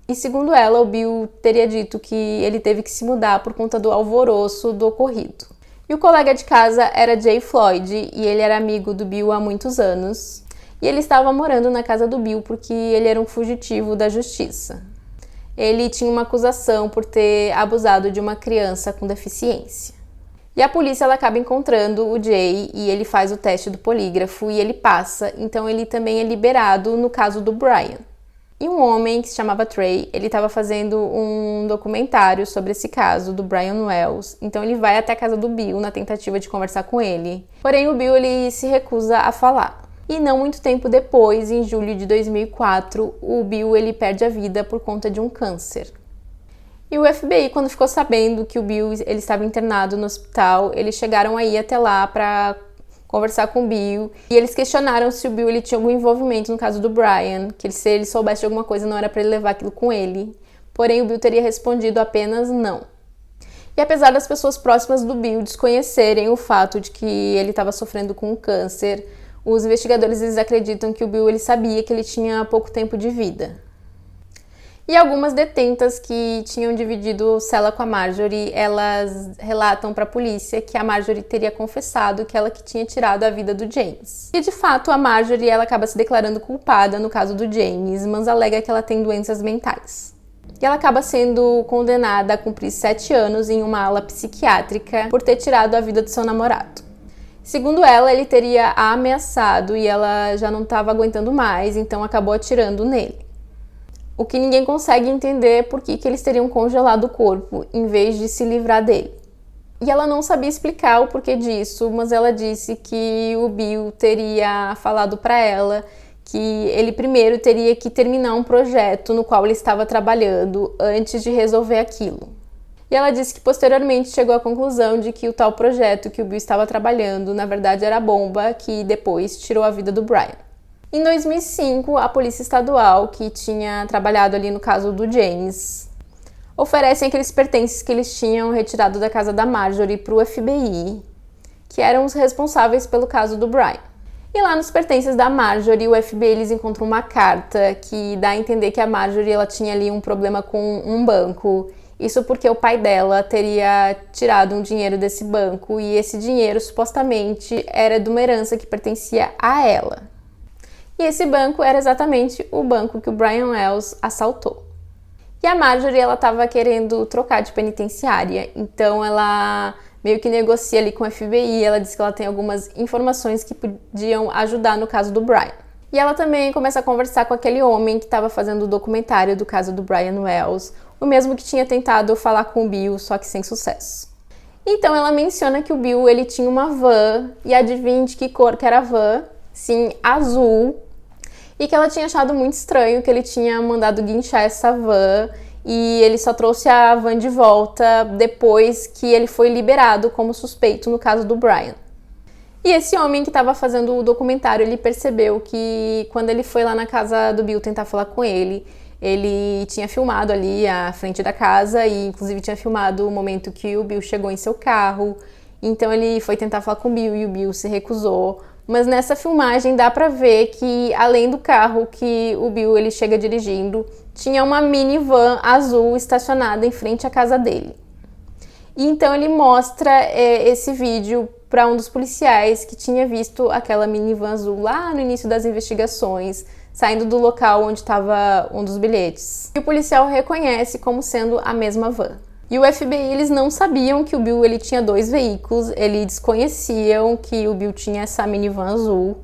Speaker 1: E segundo ela, o Bill teria dito que ele teve que se mudar por conta do alvoroço do ocorrido. E o colega de casa era Jay Floyd e ele era amigo do Bill há muitos anos. E ele estava morando na casa do Bill porque ele era um fugitivo da justiça. Ele tinha uma acusação por ter abusado de uma criança com deficiência. E a polícia ela acaba encontrando o Jay e ele faz o teste do polígrafo e ele passa, então ele também é liberado no caso do Brian. E um homem que se chamava Trey, ele estava fazendo um documentário sobre esse caso do Brian Wells, então ele vai até a casa do Bill na tentativa de conversar com ele. Porém o Bill ele se recusa a falar. E não muito tempo depois, em julho de 2004, o Bill ele perde a vida por conta de um câncer. E o FBI, quando ficou sabendo que o Bill ele estava internado no hospital, eles chegaram aí até lá para conversar com o Bill. E eles questionaram se o Bill ele tinha algum envolvimento no caso do Brian, que se ele soubesse de alguma coisa não era para ele levar aquilo com ele. Porém, o Bill teria respondido apenas não. E apesar das pessoas próximas do Bill desconhecerem o fato de que ele estava sofrendo com um câncer, Os investigadores eles acreditam que o Bill ele sabia que ele tinha pouco tempo de vida. E algumas detentas que tinham dividido cela com a Marjorie, elas relatam para a polícia que a Marjorie teria confessado que ela que tinha tirado a vida do James. E de fato a Marjorie ela acaba se declarando culpada no caso do James, mas alega que ela tem doenças mentais. E ela acaba sendo condenada a cumprir 7 anos em uma ala psiquiátrica por ter tirado a vida do seu namorado. Segundo ela, ele teria a ameaçado e ela já não estava aguentando mais, então acabou atirando nele. O que ninguém consegue entender é por que eles teriam congelado o corpo, em vez de se livrar dele. E ela não sabia explicar o porquê disso, mas ela disse que o Bill teria falado para ela que ele primeiro teria que terminar um projeto no qual ele estava trabalhando antes de resolver aquilo. E ela disse que posteriormente chegou à conclusão de que o tal projeto que o Bill estava trabalhando, na verdade era a bomba que depois tirou a vida do Brian. Em 2005, a Polícia Estadual, que tinha trabalhado ali no caso do James, oferecem aqueles pertences que eles tinham retirado da casa da Marjorie para o FBI, que eram os responsáveis pelo caso do Brian. E lá nos pertences da Marjorie, o FBI eles encontram uma carta que dá a entender que a Marjorie ela tinha ali um problema com um banco. Isso porque o pai dela teria tirado um dinheiro desse banco e esse dinheiro supostamente era de uma herança que pertencia a ela. E esse banco era exatamente o banco que o Brian Wells assaltou. E a Marjorie, ela estava querendo trocar de penitenciária, então ela meio que negocia ali com o FBI, ela diz que ela tem algumas informações que podiam ajudar no caso do Brian. E ela também começa a conversar com aquele homem que estava fazendo o documentário do caso do Brian Wells, o mesmo que tinha tentado falar com o Bill, só que sem sucesso. Então ela menciona que o Bill, ele tinha uma van, e adivinhe de que cor que era a van? Sim, azul. E que ela tinha achado muito estranho que ele tinha mandado guinchar essa van e ele só trouxe a van de volta depois que ele foi liberado como suspeito no caso do Brian. E esse homem que estava fazendo o documentário, ele percebeu que quando ele foi lá na casa do Bill tentar falar com ele tinha filmado ali a frente da casa e inclusive tinha filmado o momento que o Bill chegou em seu carro. Então ele foi tentar falar com o Bill e o Bill se recusou. Mas nessa filmagem dá pra ver que, além do carro que o Bill ele chega dirigindo, tinha uma minivan azul estacionada em frente à casa dele. E então ele mostra esse vídeo para um dos policiais que tinha visto aquela minivan azul lá no início das investigações, saindo do local onde estava um dos bilhetes. E o policial reconhece como sendo a mesma van. E o FBI, eles não sabiam que o Bill ele tinha 2 veículos, eles desconheciam que o Bill tinha essa minivan azul.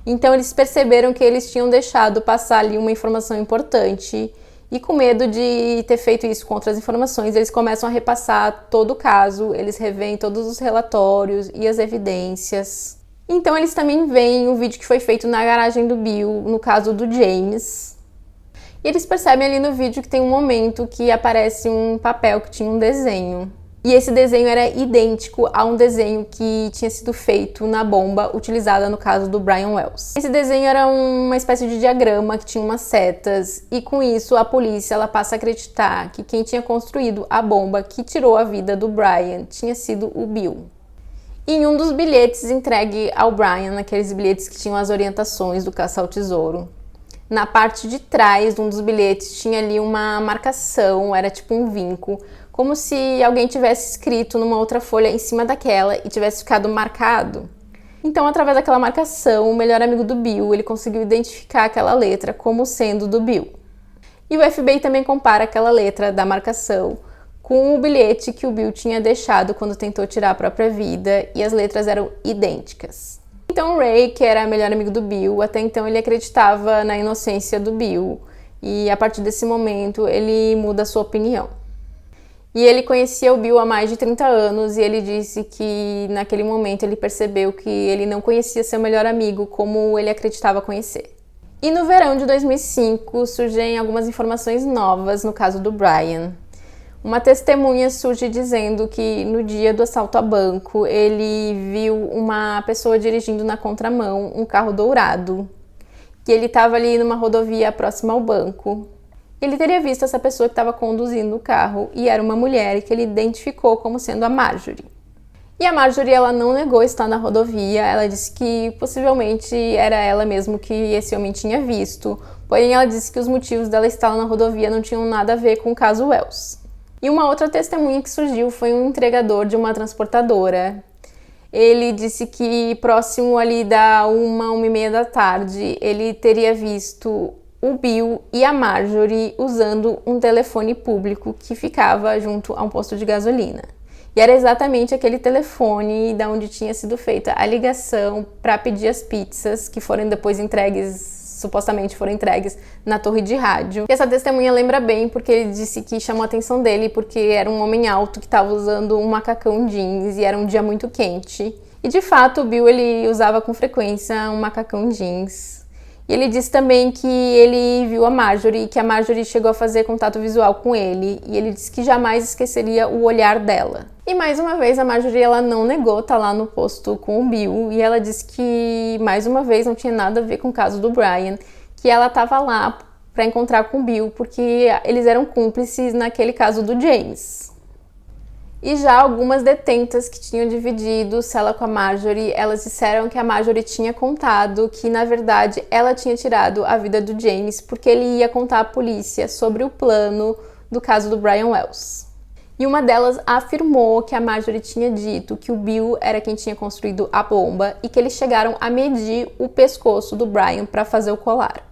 Speaker 1: Então eles perceberam que eles tinham deixado passar ali uma informação importante e com medo de ter feito isso com outras informações, eles começam a repassar todo o caso, eles revêem todos os relatórios e as evidências. Então eles também veem o vídeo que foi feito na garagem do Bill, no caso do James. E eles percebem ali no vídeo que tem um momento que aparece um papel que tinha um desenho. E esse desenho era idêntico a um desenho que tinha sido feito na bomba utilizada no caso do Brian Wells. Esse desenho era uma espécie de diagrama que tinha umas setas e com isso a polícia ela passa a acreditar que quem tinha construído a bomba que tirou a vida do Brian tinha sido o Bill. E em um dos bilhetes entregue ao Brian, aqueles bilhetes que tinham as orientações do caça ao tesouro, na parte de trás de um dos bilhetes tinha ali uma marcação, era tipo um vinco, como se alguém tivesse escrito numa outra folha em cima daquela e tivesse ficado marcado. Então, através daquela marcação, o melhor amigo do Bill, ele conseguiu identificar aquela letra como sendo do Bill. E o FBI também compara aquela letra da marcação com o bilhete que o Bill tinha deixado quando tentou tirar a própria vida, e as letras eram idênticas. Então o Ray, que era o melhor amigo do Bill, até então ele acreditava na inocência do Bill, e a partir desse momento ele muda a sua opinião. E ele conhecia o Bill há mais de 30 anos e ele disse que naquele momento ele percebeu que ele não conhecia seu melhor amigo como ele acreditava conhecer. E no verão de 2005 surgem algumas informações novas no caso do Brian. Uma testemunha surge dizendo que no dia do assalto a banco ele viu uma pessoa dirigindo na contramão um carro dourado, que ele estava ali numa rodovia próxima ao banco. Ele teria visto essa pessoa que estava conduzindo o carro e era uma mulher que ele identificou como sendo a Marjorie. E a Marjorie, ela não negou estar na rodovia, ela disse que possivelmente era ela mesmo que esse homem tinha visto, porém ela disse que os motivos dela estar na rodovia não tinham nada a ver com o caso Wells. E uma outra testemunha que surgiu foi um entregador de uma transportadora. Ele disse que próximo ali da 1h30 da tarde, ele teria visto o Bill e a Marjorie usando um telefone público que ficava junto a um posto de gasolina. E era exatamente aquele telefone da onde tinha sido feita a ligação para pedir as pizzas que foram depois supostamente foram entregues na torre de rádio. E essa testemunha lembra bem porque ele disse que chamou a atenção dele porque era um homem alto que estava usando um macacão jeans e era um dia muito quente. E de fato o Bill ele usava com frequência um macacão jeans. E ele disse também que ele viu a Marjorie, que a Marjorie chegou a fazer contato visual com ele, e ele disse que jamais esqueceria o olhar dela. E mais uma vez a Marjorie ela não negou estar lá no posto com o Bill, e ela disse que mais uma vez não tinha nada a ver com o caso do Brian, que ela estava lá para encontrar com o Bill porque eles eram cúmplices naquele caso do James. E já algumas detentas que tinham dividido cela com a Marjorie, elas disseram que a Marjorie tinha contado que, na verdade, ela tinha tirado a vida do James porque ele ia contar à polícia sobre o plano do caso do Brian Wells. E uma delas afirmou que a Marjorie tinha dito que o Bill era quem tinha construído a bomba e que eles chegaram a medir o pescoço do Brian para fazer o colar.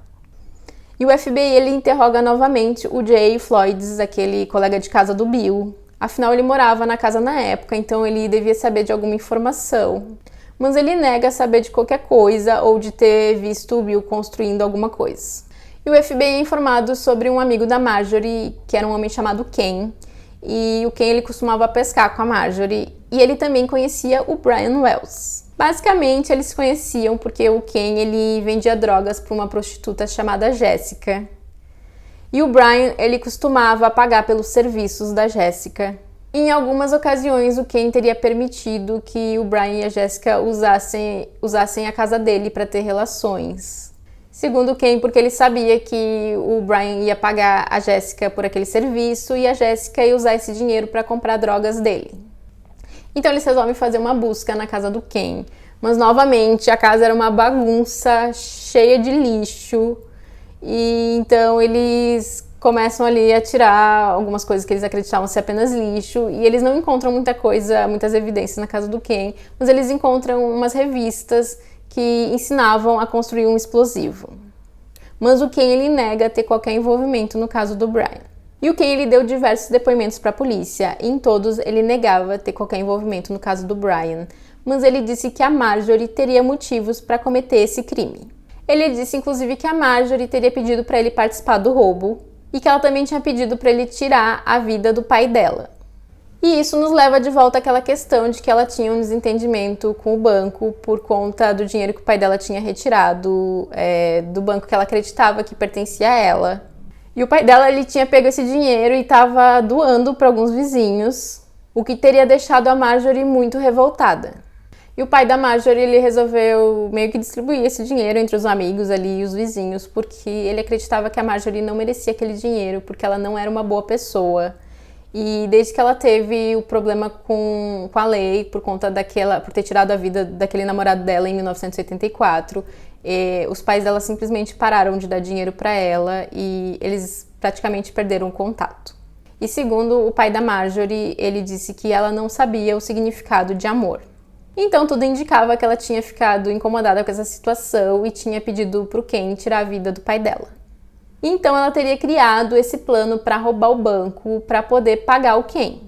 Speaker 1: E o FBI ele interroga novamente o Jay Floyd, aquele colega de casa do Bill. Afinal, ele morava na casa na época, então ele devia saber de alguma informação. Mas ele nega saber de qualquer coisa ou de ter visto o Bill construindo alguma coisa. E o FBI é informado sobre um amigo da Marjorie, que era um homem chamado Ken. E o Ken ele costumava pescar com a Marjorie. E ele também conhecia o Brian Wells. Basicamente, eles se conheciam porque o Ken ele vendia drogas para uma prostituta chamada Jessica. E o Brian, ele costumava pagar pelos serviços da Jessica. Em algumas ocasiões, o Ken teria permitido que o Brian e a Jessica usassem a casa dele para ter relações. Segundo o Ken, porque ele sabia que o Brian ia pagar a Jessica por aquele serviço e a Jessica ia usar esse dinheiro para comprar drogas dele. Então eles resolvem fazer uma busca na casa do Ken. Mas novamente, a casa era uma bagunça, cheia de lixo. E então eles começam ali a tirar algumas coisas que eles acreditavam ser apenas lixo e eles não encontram muitas evidências na casa do Ken, mas eles encontram umas revistas que ensinavam a construir um explosivo. Mas o Ken ele nega ter qualquer envolvimento no caso do Brian. E o Ken ele deu diversos depoimentos para a polícia e em todos ele negava ter qualquer envolvimento no caso do Brian, mas ele disse que a Marjorie teria motivos para cometer esse crime. Ele disse, inclusive, que a Marjorie teria pedido para ele participar do roubo e que ela também tinha pedido para ele tirar a vida do pai dela. E isso nos leva de volta àquela questão de que ela tinha um desentendimento com o banco por conta do dinheiro que o pai dela tinha retirado do banco que ela acreditava que pertencia a ela. E o pai dela ele tinha pego esse dinheiro e estava doando para alguns vizinhos, o que teria deixado a Marjorie muito revoltada. E o pai da Marjorie, ele resolveu meio que distribuir esse dinheiro entre os amigos ali e os vizinhos, porque ele acreditava que a Marjorie não merecia aquele dinheiro, porque ela não era uma boa pessoa. E desde que ela teve o problema com a lei, por ter tirado a vida daquele namorado dela em 1984, os pais dela simplesmente pararam de dar dinheiro para ela e eles praticamente perderam o contato. E segundo o pai da Marjorie, ele disse que ela não sabia o significado de amor. Então tudo indicava que ela tinha ficado incomodada com essa situação e tinha pedido pro Ken tirar a vida do pai dela. Então ela teria criado esse plano para roubar o banco para poder pagar o Ken.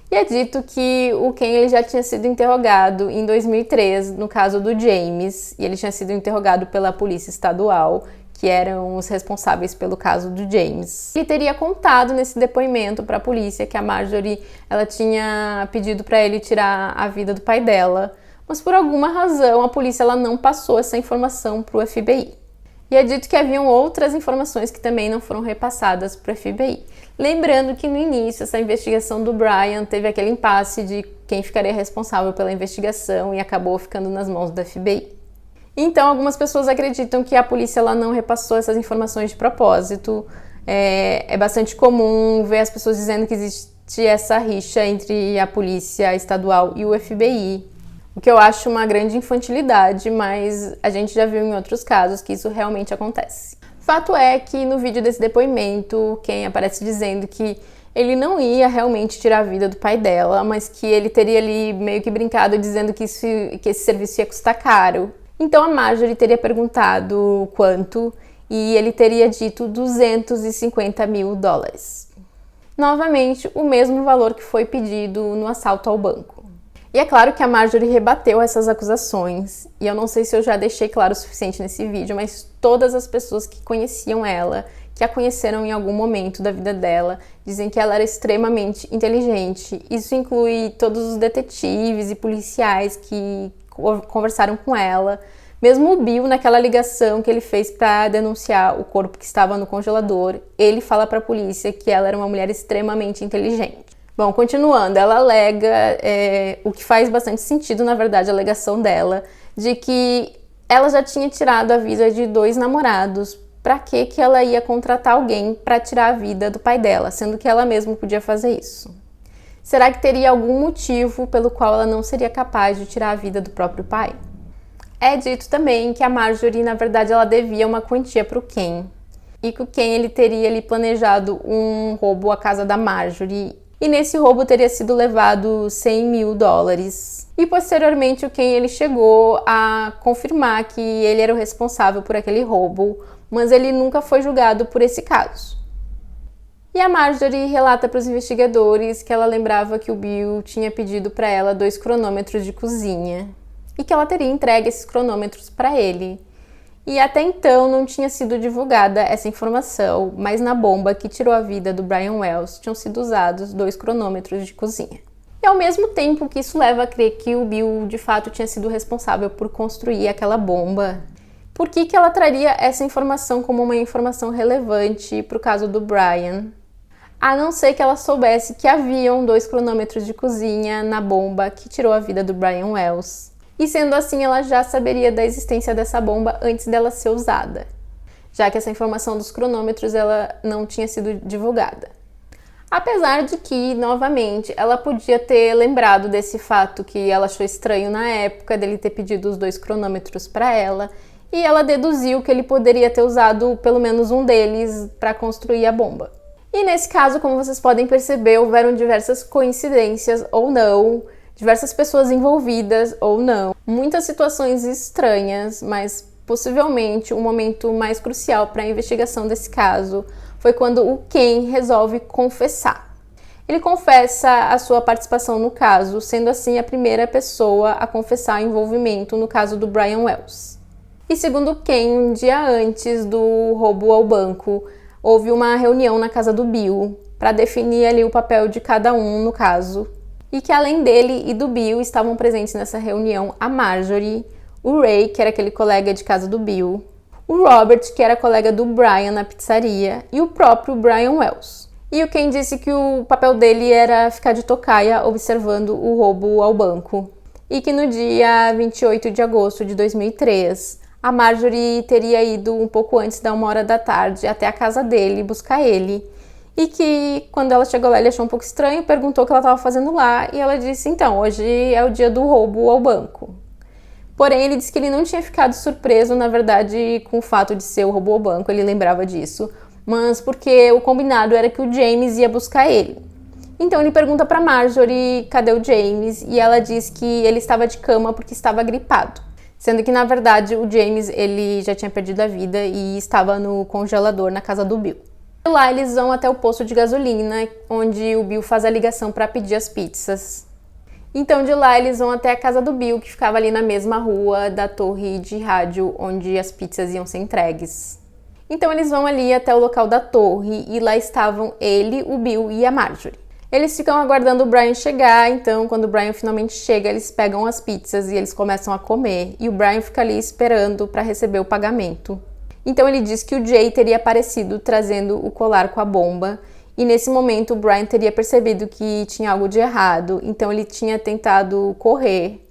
Speaker 1: E é dito que o Ken ele já tinha sido interrogado em 2003 no caso do James e ele tinha sido interrogado pela polícia estadual, que eram os responsáveis pelo caso do James. Ele teria contado nesse depoimento para a polícia que a Marjorie ela tinha pedido para ele tirar a vida do pai dela, mas por alguma razão a polícia ela não passou essa informação para o FBI. E é dito que haviam outras informações que também não foram repassadas para o FBI. Lembrando que no início essa investigação do Brian teve aquele impasse de quem ficaria responsável pela investigação e acabou ficando nas mãos do FBI. Então, algumas pessoas acreditam que a polícia ela não repassou essas informações de propósito. É bastante comum ver as pessoas dizendo que essa rixa entre a polícia estadual e o FBI, o que eu acho uma grande infantilidade, mas a gente já viu em outros casos que isso realmente acontece. Fato é que no vídeo desse depoimento, Ken aparece dizendo que ele não ia realmente tirar a vida do pai dela, mas que ele teria ali meio que brincado dizendo que esse serviço ia custar caro. Então a Marjorie teria perguntado quanto e ele teria dito $250 mil. Novamente, o mesmo valor que foi pedido no assalto ao banco. E é claro que a Marjorie rebateu essas acusações, e eu não sei se eu já deixei claro o suficiente nesse vídeo, mas todas as pessoas que conheciam ela, que a conheceram em algum momento da vida dela, dizem que ela era extremamente inteligente. Isso inclui todos os detetives e policiais que conversaram com ela. Mesmo o Bill, naquela ligação que ele fez para denunciar o corpo que estava no congelador, ele fala para a polícia que ela era uma mulher extremamente inteligente. Bom, continuando, ela alega, o que faz bastante sentido, na verdade, a alegação dela, de que ela já tinha tirado a vida de 2 namorados. Para que ela ia contratar alguém para tirar a vida do pai dela, sendo que ela mesma podia fazer isso? Será que teria algum motivo pelo qual ela não seria capaz de tirar a vida do próprio pai? É dito também que a Marjorie, na verdade, ela devia uma quantia para o Ken. E que o Ken ele teria ali planejado um roubo à casa da Marjorie. E nesse roubo teria sido levado $100 mil. E posteriormente o Ken ele chegou a confirmar que ele era o responsável por aquele roubo, mas ele nunca foi julgado por esse caso. E a Marjorie relata para os investigadores que ela lembrava que o Bill tinha pedido para ela 2 cronômetros de cozinha e que ela teria entregue esses cronômetros para ele. E até então não tinha sido divulgada essa informação, mas na bomba que tirou a vida do Brian Wells tinham sido usados 2 cronômetros de cozinha. E ao mesmo tempo que isso leva a crer que o Bill de fato tinha sido responsável por construir aquela bomba, por que ela traria essa informação como uma informação relevante para o caso do Brian? A não ser que ela soubesse que haviam 2 cronômetros de cozinha na bomba que tirou a vida do Brian Wells. E sendo assim, ela já saberia da existência dessa bomba antes dela ser usada, já que essa informação dos cronômetros ela não tinha sido divulgada. Apesar de que, novamente, ela podia ter lembrado desse fato que ela achou estranho na época dele ter pedido os 2 cronômetros para ela, e ela deduziu que ele poderia ter usado pelo menos um deles para construir a bomba. E nesse caso, como vocês podem perceber, houveram diversas coincidências ou não, diversas pessoas envolvidas ou não, muitas situações estranhas, mas possivelmente o momento mais crucial para a investigação desse caso foi quando o Ken resolve confessar. Ele confessa a sua participação no caso, sendo assim a primeira pessoa a confessar o envolvimento no caso do Brian Wells. E segundo Ken, um dia antes do roubo ao banco, houve uma reunião na casa do Bill para definir ali o papel de cada um no caso. E que além dele e do Bill estavam presentes nessa reunião a Marjorie, o Ray, que era aquele colega de casa do Bill, o Robert, que era colega do Brian na pizzaria, e o próprio Brian Wells. E o Ken disse que o papel dele era ficar de tocaia observando o roubo ao banco. E que no dia 28 de agosto de 2003, a Marjorie teria ido um pouco antes da 1h da tarde até a casa dele buscar ele. E que quando ela chegou lá ele achou um pouco estranho, perguntou o que ela estava fazendo lá e ela disse, então, hoje é o dia do roubo ao banco. Porém, ele disse que ele não tinha ficado surpreso, na verdade, com o fato de ser o roubo ao banco, ele lembrava disso, mas porque o combinado era que o James ia buscar ele. Então ele pergunta para Marjorie cadê o James e ela diz que ele estava de cama porque estava gripado. Sendo que, na verdade, o James ele já tinha perdido a vida e estava no congelador na casa do Bill. E lá eles vão até o posto de gasolina, onde o Bill faz a ligação para pedir as pizzas. Então de lá eles vão até a casa do Bill, que ficava ali na mesma rua da torre de rádio onde as pizzas iam ser entregues. Então eles vão ali até o local da torre e lá estavam ele, o Bill e a Marjorie. Eles ficam aguardando o Brian chegar, então quando o Brian finalmente chega, eles pegam as pizzas e eles começam a comer. E o Brian fica ali esperando para receber o pagamento. Então ele diz que o Jay teria aparecido trazendo o colar com a bomba. E nesse momento o Brian teria percebido que tinha algo de errado, então ele tinha tentado correr.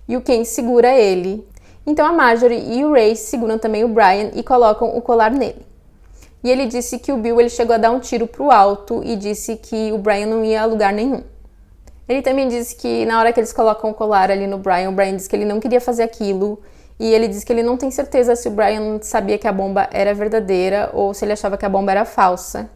Speaker 1: E o Ken segura ele. Então a Marjorie e o Ray seguram também o Brian e colocam o colar nele. E ele disse que o Bill ele chegou a dar um tiro pro alto e disse que o Brian não ia a lugar nenhum. Ele também disse que na hora que eles colocam o colar ali no Brian, o Brian disse que ele não queria fazer aquilo. E ele disse que ele não tem certeza se o Brian sabia que a bomba era verdadeira ou se ele achava que a bomba era falsa.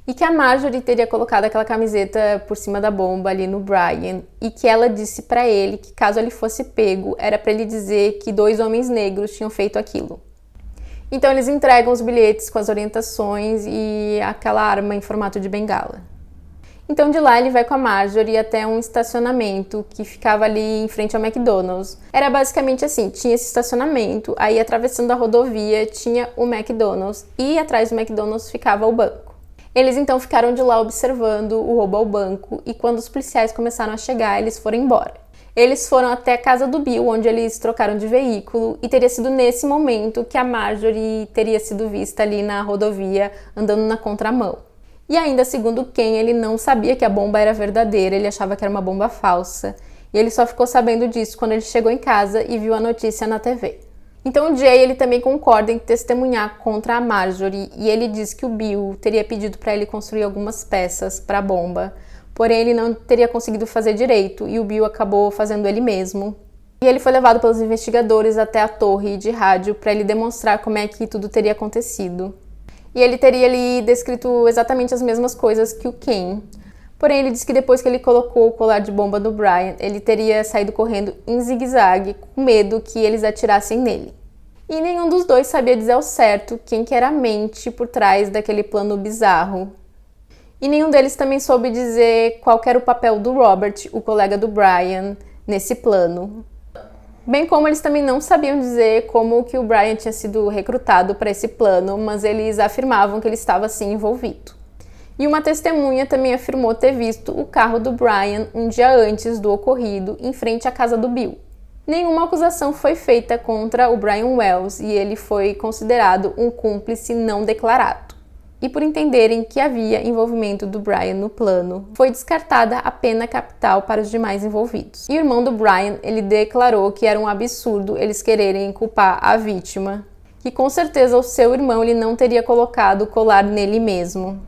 Speaker 1: E que a Marjorie teria colocado aquela camiseta por cima da bomba ali no Brian. E que ela disse pra ele que caso ele fosse pego, era pra ele dizer que 2 homens negros tinham feito aquilo. Então eles entregam os bilhetes com as orientações e aquela arma em formato de bengala. Então de lá ele vai com a Marjorie até um estacionamento que ficava ali em frente ao McDonald's. Era basicamente assim, tinha esse estacionamento, aí atravessando a rodovia tinha o McDonald's e atrás do McDonald's ficava o banco. Eles então ficaram de lá observando o roubo ao banco e quando os policiais começaram a chegar, eles foram embora. Eles foram até a casa do Bill, onde eles trocaram de veículo e teria sido nesse momento que a Marjorie teria sido vista ali na rodovia andando na contramão. E ainda, segundo Ken, ele não sabia que a bomba era verdadeira, ele achava que era uma bomba falsa. E ele só ficou sabendo disso quando ele chegou em casa e viu a notícia na TV. Então o Jay ele também concorda em testemunhar contra a Marjorie e ele diz que o Bill teria pedido para ele construir algumas peças para a bomba, porém ele não teria conseguido fazer direito e o Bill acabou fazendo ele mesmo. E ele foi levado pelos investigadores até a torre de rádio para ele demonstrar como é que tudo teria acontecido. E ele teria ali descrito exatamente as mesmas coisas que o Ken. Porém, ele disse que depois que ele colocou o colar de bomba do Brian, ele teria saído correndo em zigue-zague, com medo que eles atirassem nele. E nenhum dos dois sabia dizer ao certo quem que era a mente por trás daquele plano bizarro. E nenhum deles também soube dizer qual que era o papel do Robert, o colega do Brian, nesse plano. Bem como eles também não sabiam dizer como que o Brian tinha sido recrutado para esse plano, mas eles afirmavam que ele estava sim envolvido. E uma testemunha também afirmou ter visto o carro do Brian um dia antes do ocorrido, em frente à casa do Bill. Nenhuma acusação foi feita contra o Brian Wells e ele foi considerado um cúmplice não declarado. E por entenderem que havia envolvimento do Brian no plano, foi descartada a pena capital para os demais envolvidos. E o irmão do Brian, ele declarou que era um absurdo eles quererem culpar a vítima, que com certeza o seu irmão ele não teria colocado o colar nele mesmo.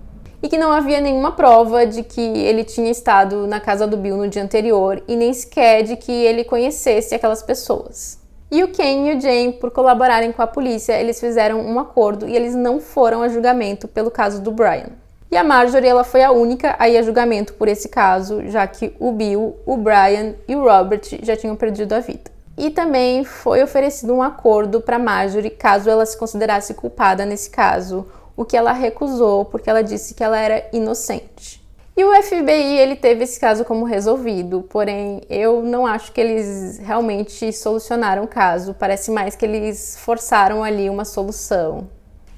Speaker 1: E que não havia nenhuma prova de que ele tinha estado na casa do Bill no dia anterior e nem sequer de que ele conhecesse aquelas pessoas. E o Ken e o Jane, por colaborarem com a polícia, eles fizeram um acordo e eles não foram a julgamento pelo caso do Brian. E a Marjorie, ela foi a única a ir a julgamento por esse caso, já que o Bill, o Brian e o Robert já tinham perdido a vida. E também foi oferecido um acordo para Marjorie caso ela se considerasse culpada nesse caso, o que ela recusou porque ela disse que ela era inocente. E o FBI, ele teve esse caso como resolvido, porém eu não acho que eles realmente solucionaram o caso, parece mais que eles forçaram ali uma solução.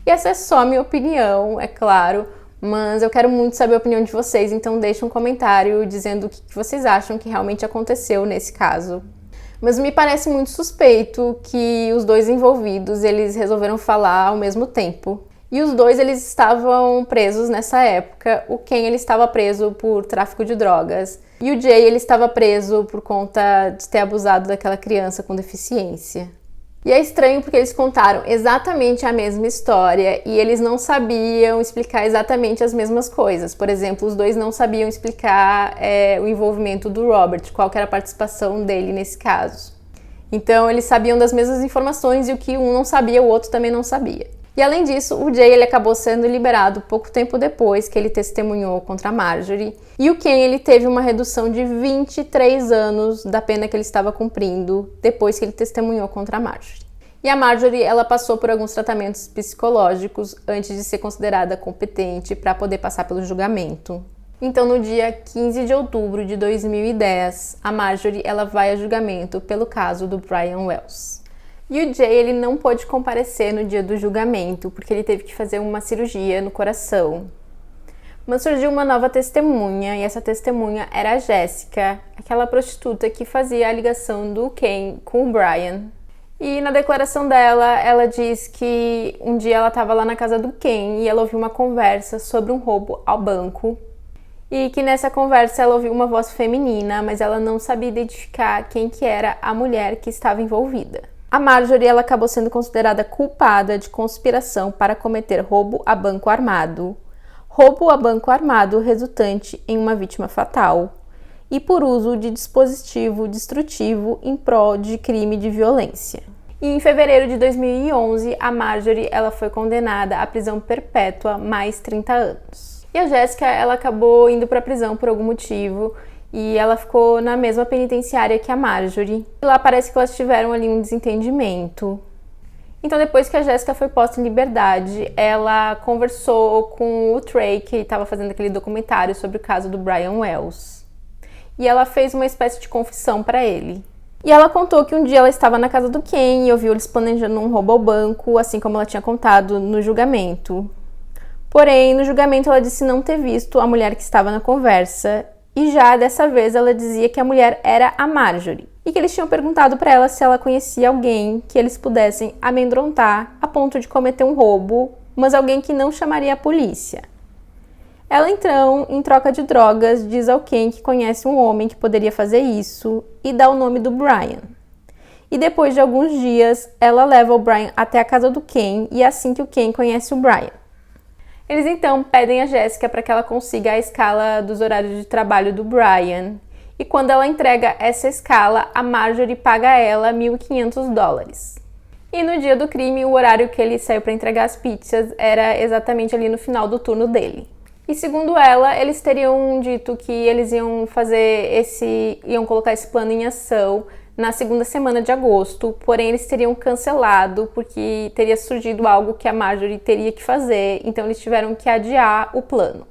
Speaker 1: E essa é só a minha opinião, é claro, mas eu quero muito saber a opinião de vocês, então deixe um comentário dizendo o que vocês acham que realmente aconteceu nesse caso. Mas me parece muito suspeito que os dois envolvidos, eles resolveram falar ao mesmo tempo. E os dois, eles estavam presos nessa época. O Ken, ele estava preso por tráfico de drogas. E o Jay, ele estava preso por conta de ter abusado daquela criança com deficiência. E é estranho porque eles contaram exatamente a mesma história e eles não sabiam explicar exatamente as mesmas coisas. Por exemplo, os dois não sabiam explicar o envolvimento do Robert, qual que era a participação dele nesse caso. Então, eles sabiam das mesmas informações e o que um não sabia, o outro também não sabia. E além disso, o Jay ele acabou sendo liberado pouco tempo depois que ele testemunhou contra a Marjorie. E o Ken ele teve uma redução de 23 anos da pena que ele estava cumprindo depois que ele testemunhou contra a Marjorie. E a Marjorie ela passou por alguns tratamentos psicológicos antes de ser considerada competente para poder passar pelo julgamento. Então, no dia 15 de outubro de 2010, a Marjorie ela vai a julgamento pelo caso do Brian Wells. E o Jay, ele não pôde comparecer no dia do julgamento, porque ele teve que fazer uma cirurgia no coração. Mas surgiu uma nova testemunha, e essa testemunha era a Jéssica, aquela prostituta que fazia a ligação do Ken com o Brian. E na declaração dela, ela diz que um dia ela estava lá na casa do Ken e ela ouviu uma conversa sobre um roubo ao banco. E que nessa conversa ela ouviu uma voz feminina, mas ela não sabia identificar quem que era a mulher que estava envolvida. A Marjorie ela acabou sendo considerada culpada de conspiração para cometer roubo a banco armado resultante em uma vítima fatal, e por uso de dispositivo destrutivo em prol de crime de violência. E em fevereiro de 2011, a Marjorie ela foi condenada à prisão perpétua mais 30 anos. E a Jessica ela acabou indo para a prisão por algum motivo, e ela ficou na mesma penitenciária que a Marjorie. E lá parece que elas tiveram ali um desentendimento. Então, depois que a Jessica foi posta em liberdade, ela conversou com o Trey, que estava fazendo aquele documentário sobre o caso do Brian Wells. E ela fez uma espécie de confissão para ele. E ela contou que um dia ela estava na casa do Ken e ouviu eles planejando um roubo ao banco, assim como ela tinha contado no julgamento. Porém, no julgamento ela disse não ter visto a mulher que estava na conversa, e já dessa vez ela dizia que a mulher era a Marjorie, e que eles tinham perguntado para ela se ela conhecia alguém que eles pudessem amedrontar a ponto de cometer um roubo, mas alguém que não chamaria a polícia. Ela então, em troca de drogas, diz ao Ken que conhece um homem que poderia fazer isso e dá o nome do Brian. E depois de alguns dias, ela leva o Brian até a casa do Ken e é assim que o Ken conhece o Brian. Eles então pedem a Jessica para que ela consiga a escala dos horários de trabalho do Brian. E quando ela entrega essa escala, a Marjorie paga a ela $1.500. E no dia do crime, o horário que ele saiu para entregar as pizzas era exatamente ali no final do turno dele. E segundo ela, eles teriam dito que eles iam colocar esse plano em ação na segunda semana de agosto, porém eles teriam cancelado porque teria surgido algo que a Marjorie teria que fazer, então eles tiveram que adiar o plano.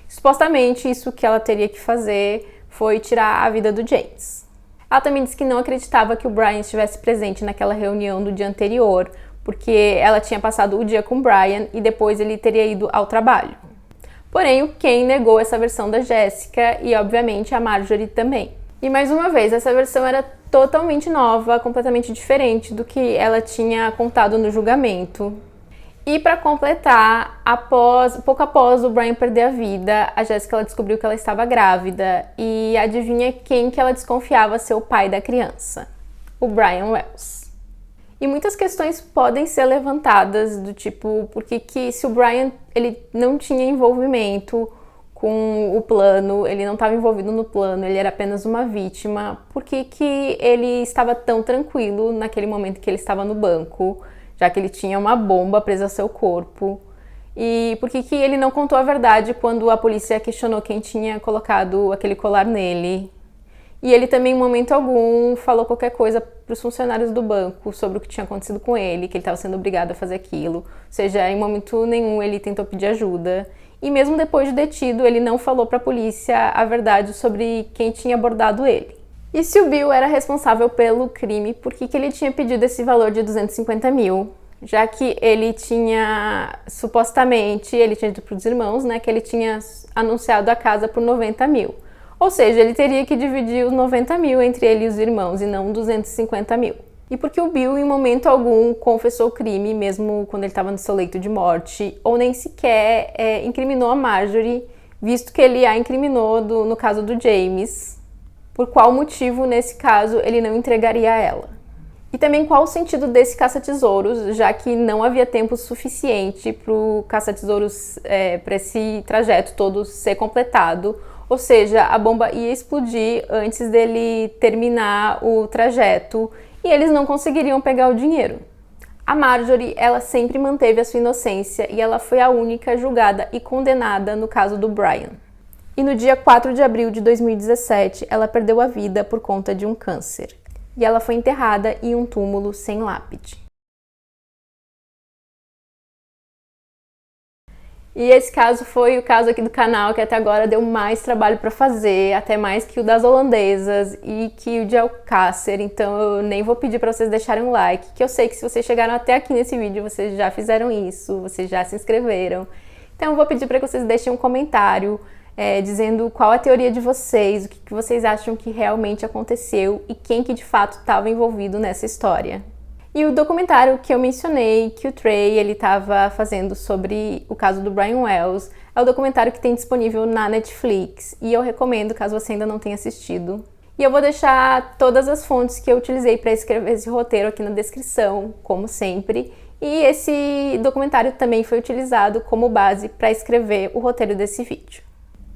Speaker 1: Supostamente, isso que ela teria que fazer foi tirar a vida do James. Ela também disse que não acreditava que o Brian estivesse presente naquela reunião do dia anterior, porque ela tinha passado o dia com o Brian e depois ele teria ido ao trabalho. Porém, o Ken negou essa versão da Jessica e, obviamente, a Marjorie também. E, mais uma vez, essa versão era totalmente nova, completamente diferente do que ela tinha contado no julgamento. E, para completar, pouco após o Brian perder a vida, a Jessica ela descobriu que ela estava grávida e adivinha quem que ela desconfiava ser o pai da criança? O Brian Wells. E muitas questões podem ser levantadas do tipo, porque que se o Brian ele não tinha envolvimento com o plano, ele não estava envolvido no plano, ele era apenas uma vítima, por que que ele estava tão tranquilo naquele momento que ele estava no banco, já que ele tinha uma bomba presa ao seu corpo? E por que que ele não contou a verdade quando a polícia questionou quem tinha colocado aquele colar nele? E ele também, em momento algum, falou qualquer coisa para os funcionários do banco sobre o que tinha acontecido com ele, que ele estava sendo obrigado a fazer aquilo. Ou seja, em momento nenhum ele tentou pedir ajuda. E mesmo depois de detido, ele não falou para a polícia a verdade sobre quem tinha abordado ele. E se o Bill era responsável pelo crime, por que que ele tinha pedido esse valor de 250 mil? Já que ele tinha, supostamente, ele tinha dito para os irmãos, né, que ele tinha anunciado a casa por 90 mil. Ou seja, ele teria que dividir os 90 mil entre ele e os irmãos e não 250 mil. E porque o Bill, em momento algum, confessou o crime, mesmo quando ele estava no seu leito de morte, ou nem sequer incriminou a Marjorie, visto que ele a incriminou no caso do James. Por qual motivo, nesse caso, ele não entregaria a ela? E também qual o sentido desse caça-tesouros, já que não havia tempo suficiente para o caça-tesouros, para esse trajeto todo ser completado. Ou seja, a bomba ia explodir antes dele terminar o trajeto e eles não conseguiriam pegar o dinheiro. A Marjorie, ela sempre manteve a sua inocência e ela foi a única julgada e condenada no caso do Brian. E no dia 4 de abril de 2017, ela perdeu a vida por conta de um câncer. E ela foi enterrada em um túmulo sem lápide. E esse caso foi o caso aqui do canal que até agora deu mais trabalho para fazer, até mais que o das holandesas e que o de Alcácer, então eu nem vou pedir para vocês deixarem um like, que eu sei que se vocês chegaram até aqui nesse vídeo, vocês já fizeram isso, vocês já se inscreveram. Então eu vou pedir para que vocês deixem um comentário dizendo qual a teoria de vocês, o que vocês acham que realmente aconteceu e quem que de fato estava envolvido nessa história. E o documentário que eu mencionei, que o Trey ele estava fazendo sobre o caso do Brian Wells, é o documentário que tem disponível na Netflix e eu recomendo caso você ainda não tenha assistido. E eu vou deixar todas as fontes que eu utilizei para escrever esse roteiro aqui na descrição, como sempre. E esse documentário também foi utilizado como base para escrever o roteiro desse vídeo.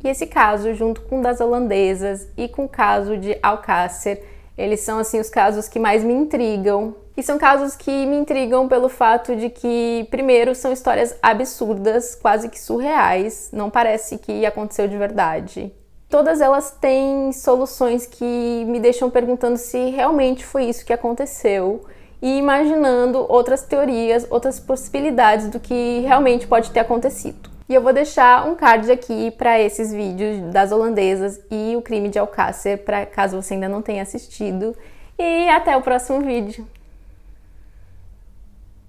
Speaker 1: E esse caso, junto com o das holandesas e com o caso de Alcácer, eles são assim os casos que mais me intrigam. E são casos que me intrigam pelo fato de que, primeiro, são histórias absurdas, quase que surreais, não parece que aconteceu de verdade. Todas elas têm soluções que me deixam perguntando se realmente foi isso que aconteceu e imaginando outras teorias, outras possibilidades do que realmente pode ter acontecido. E eu vou deixar um card aqui para esses vídeos das holandesas e o crime de Alcácer, para caso você ainda não tenha assistido. E até o próximo vídeo.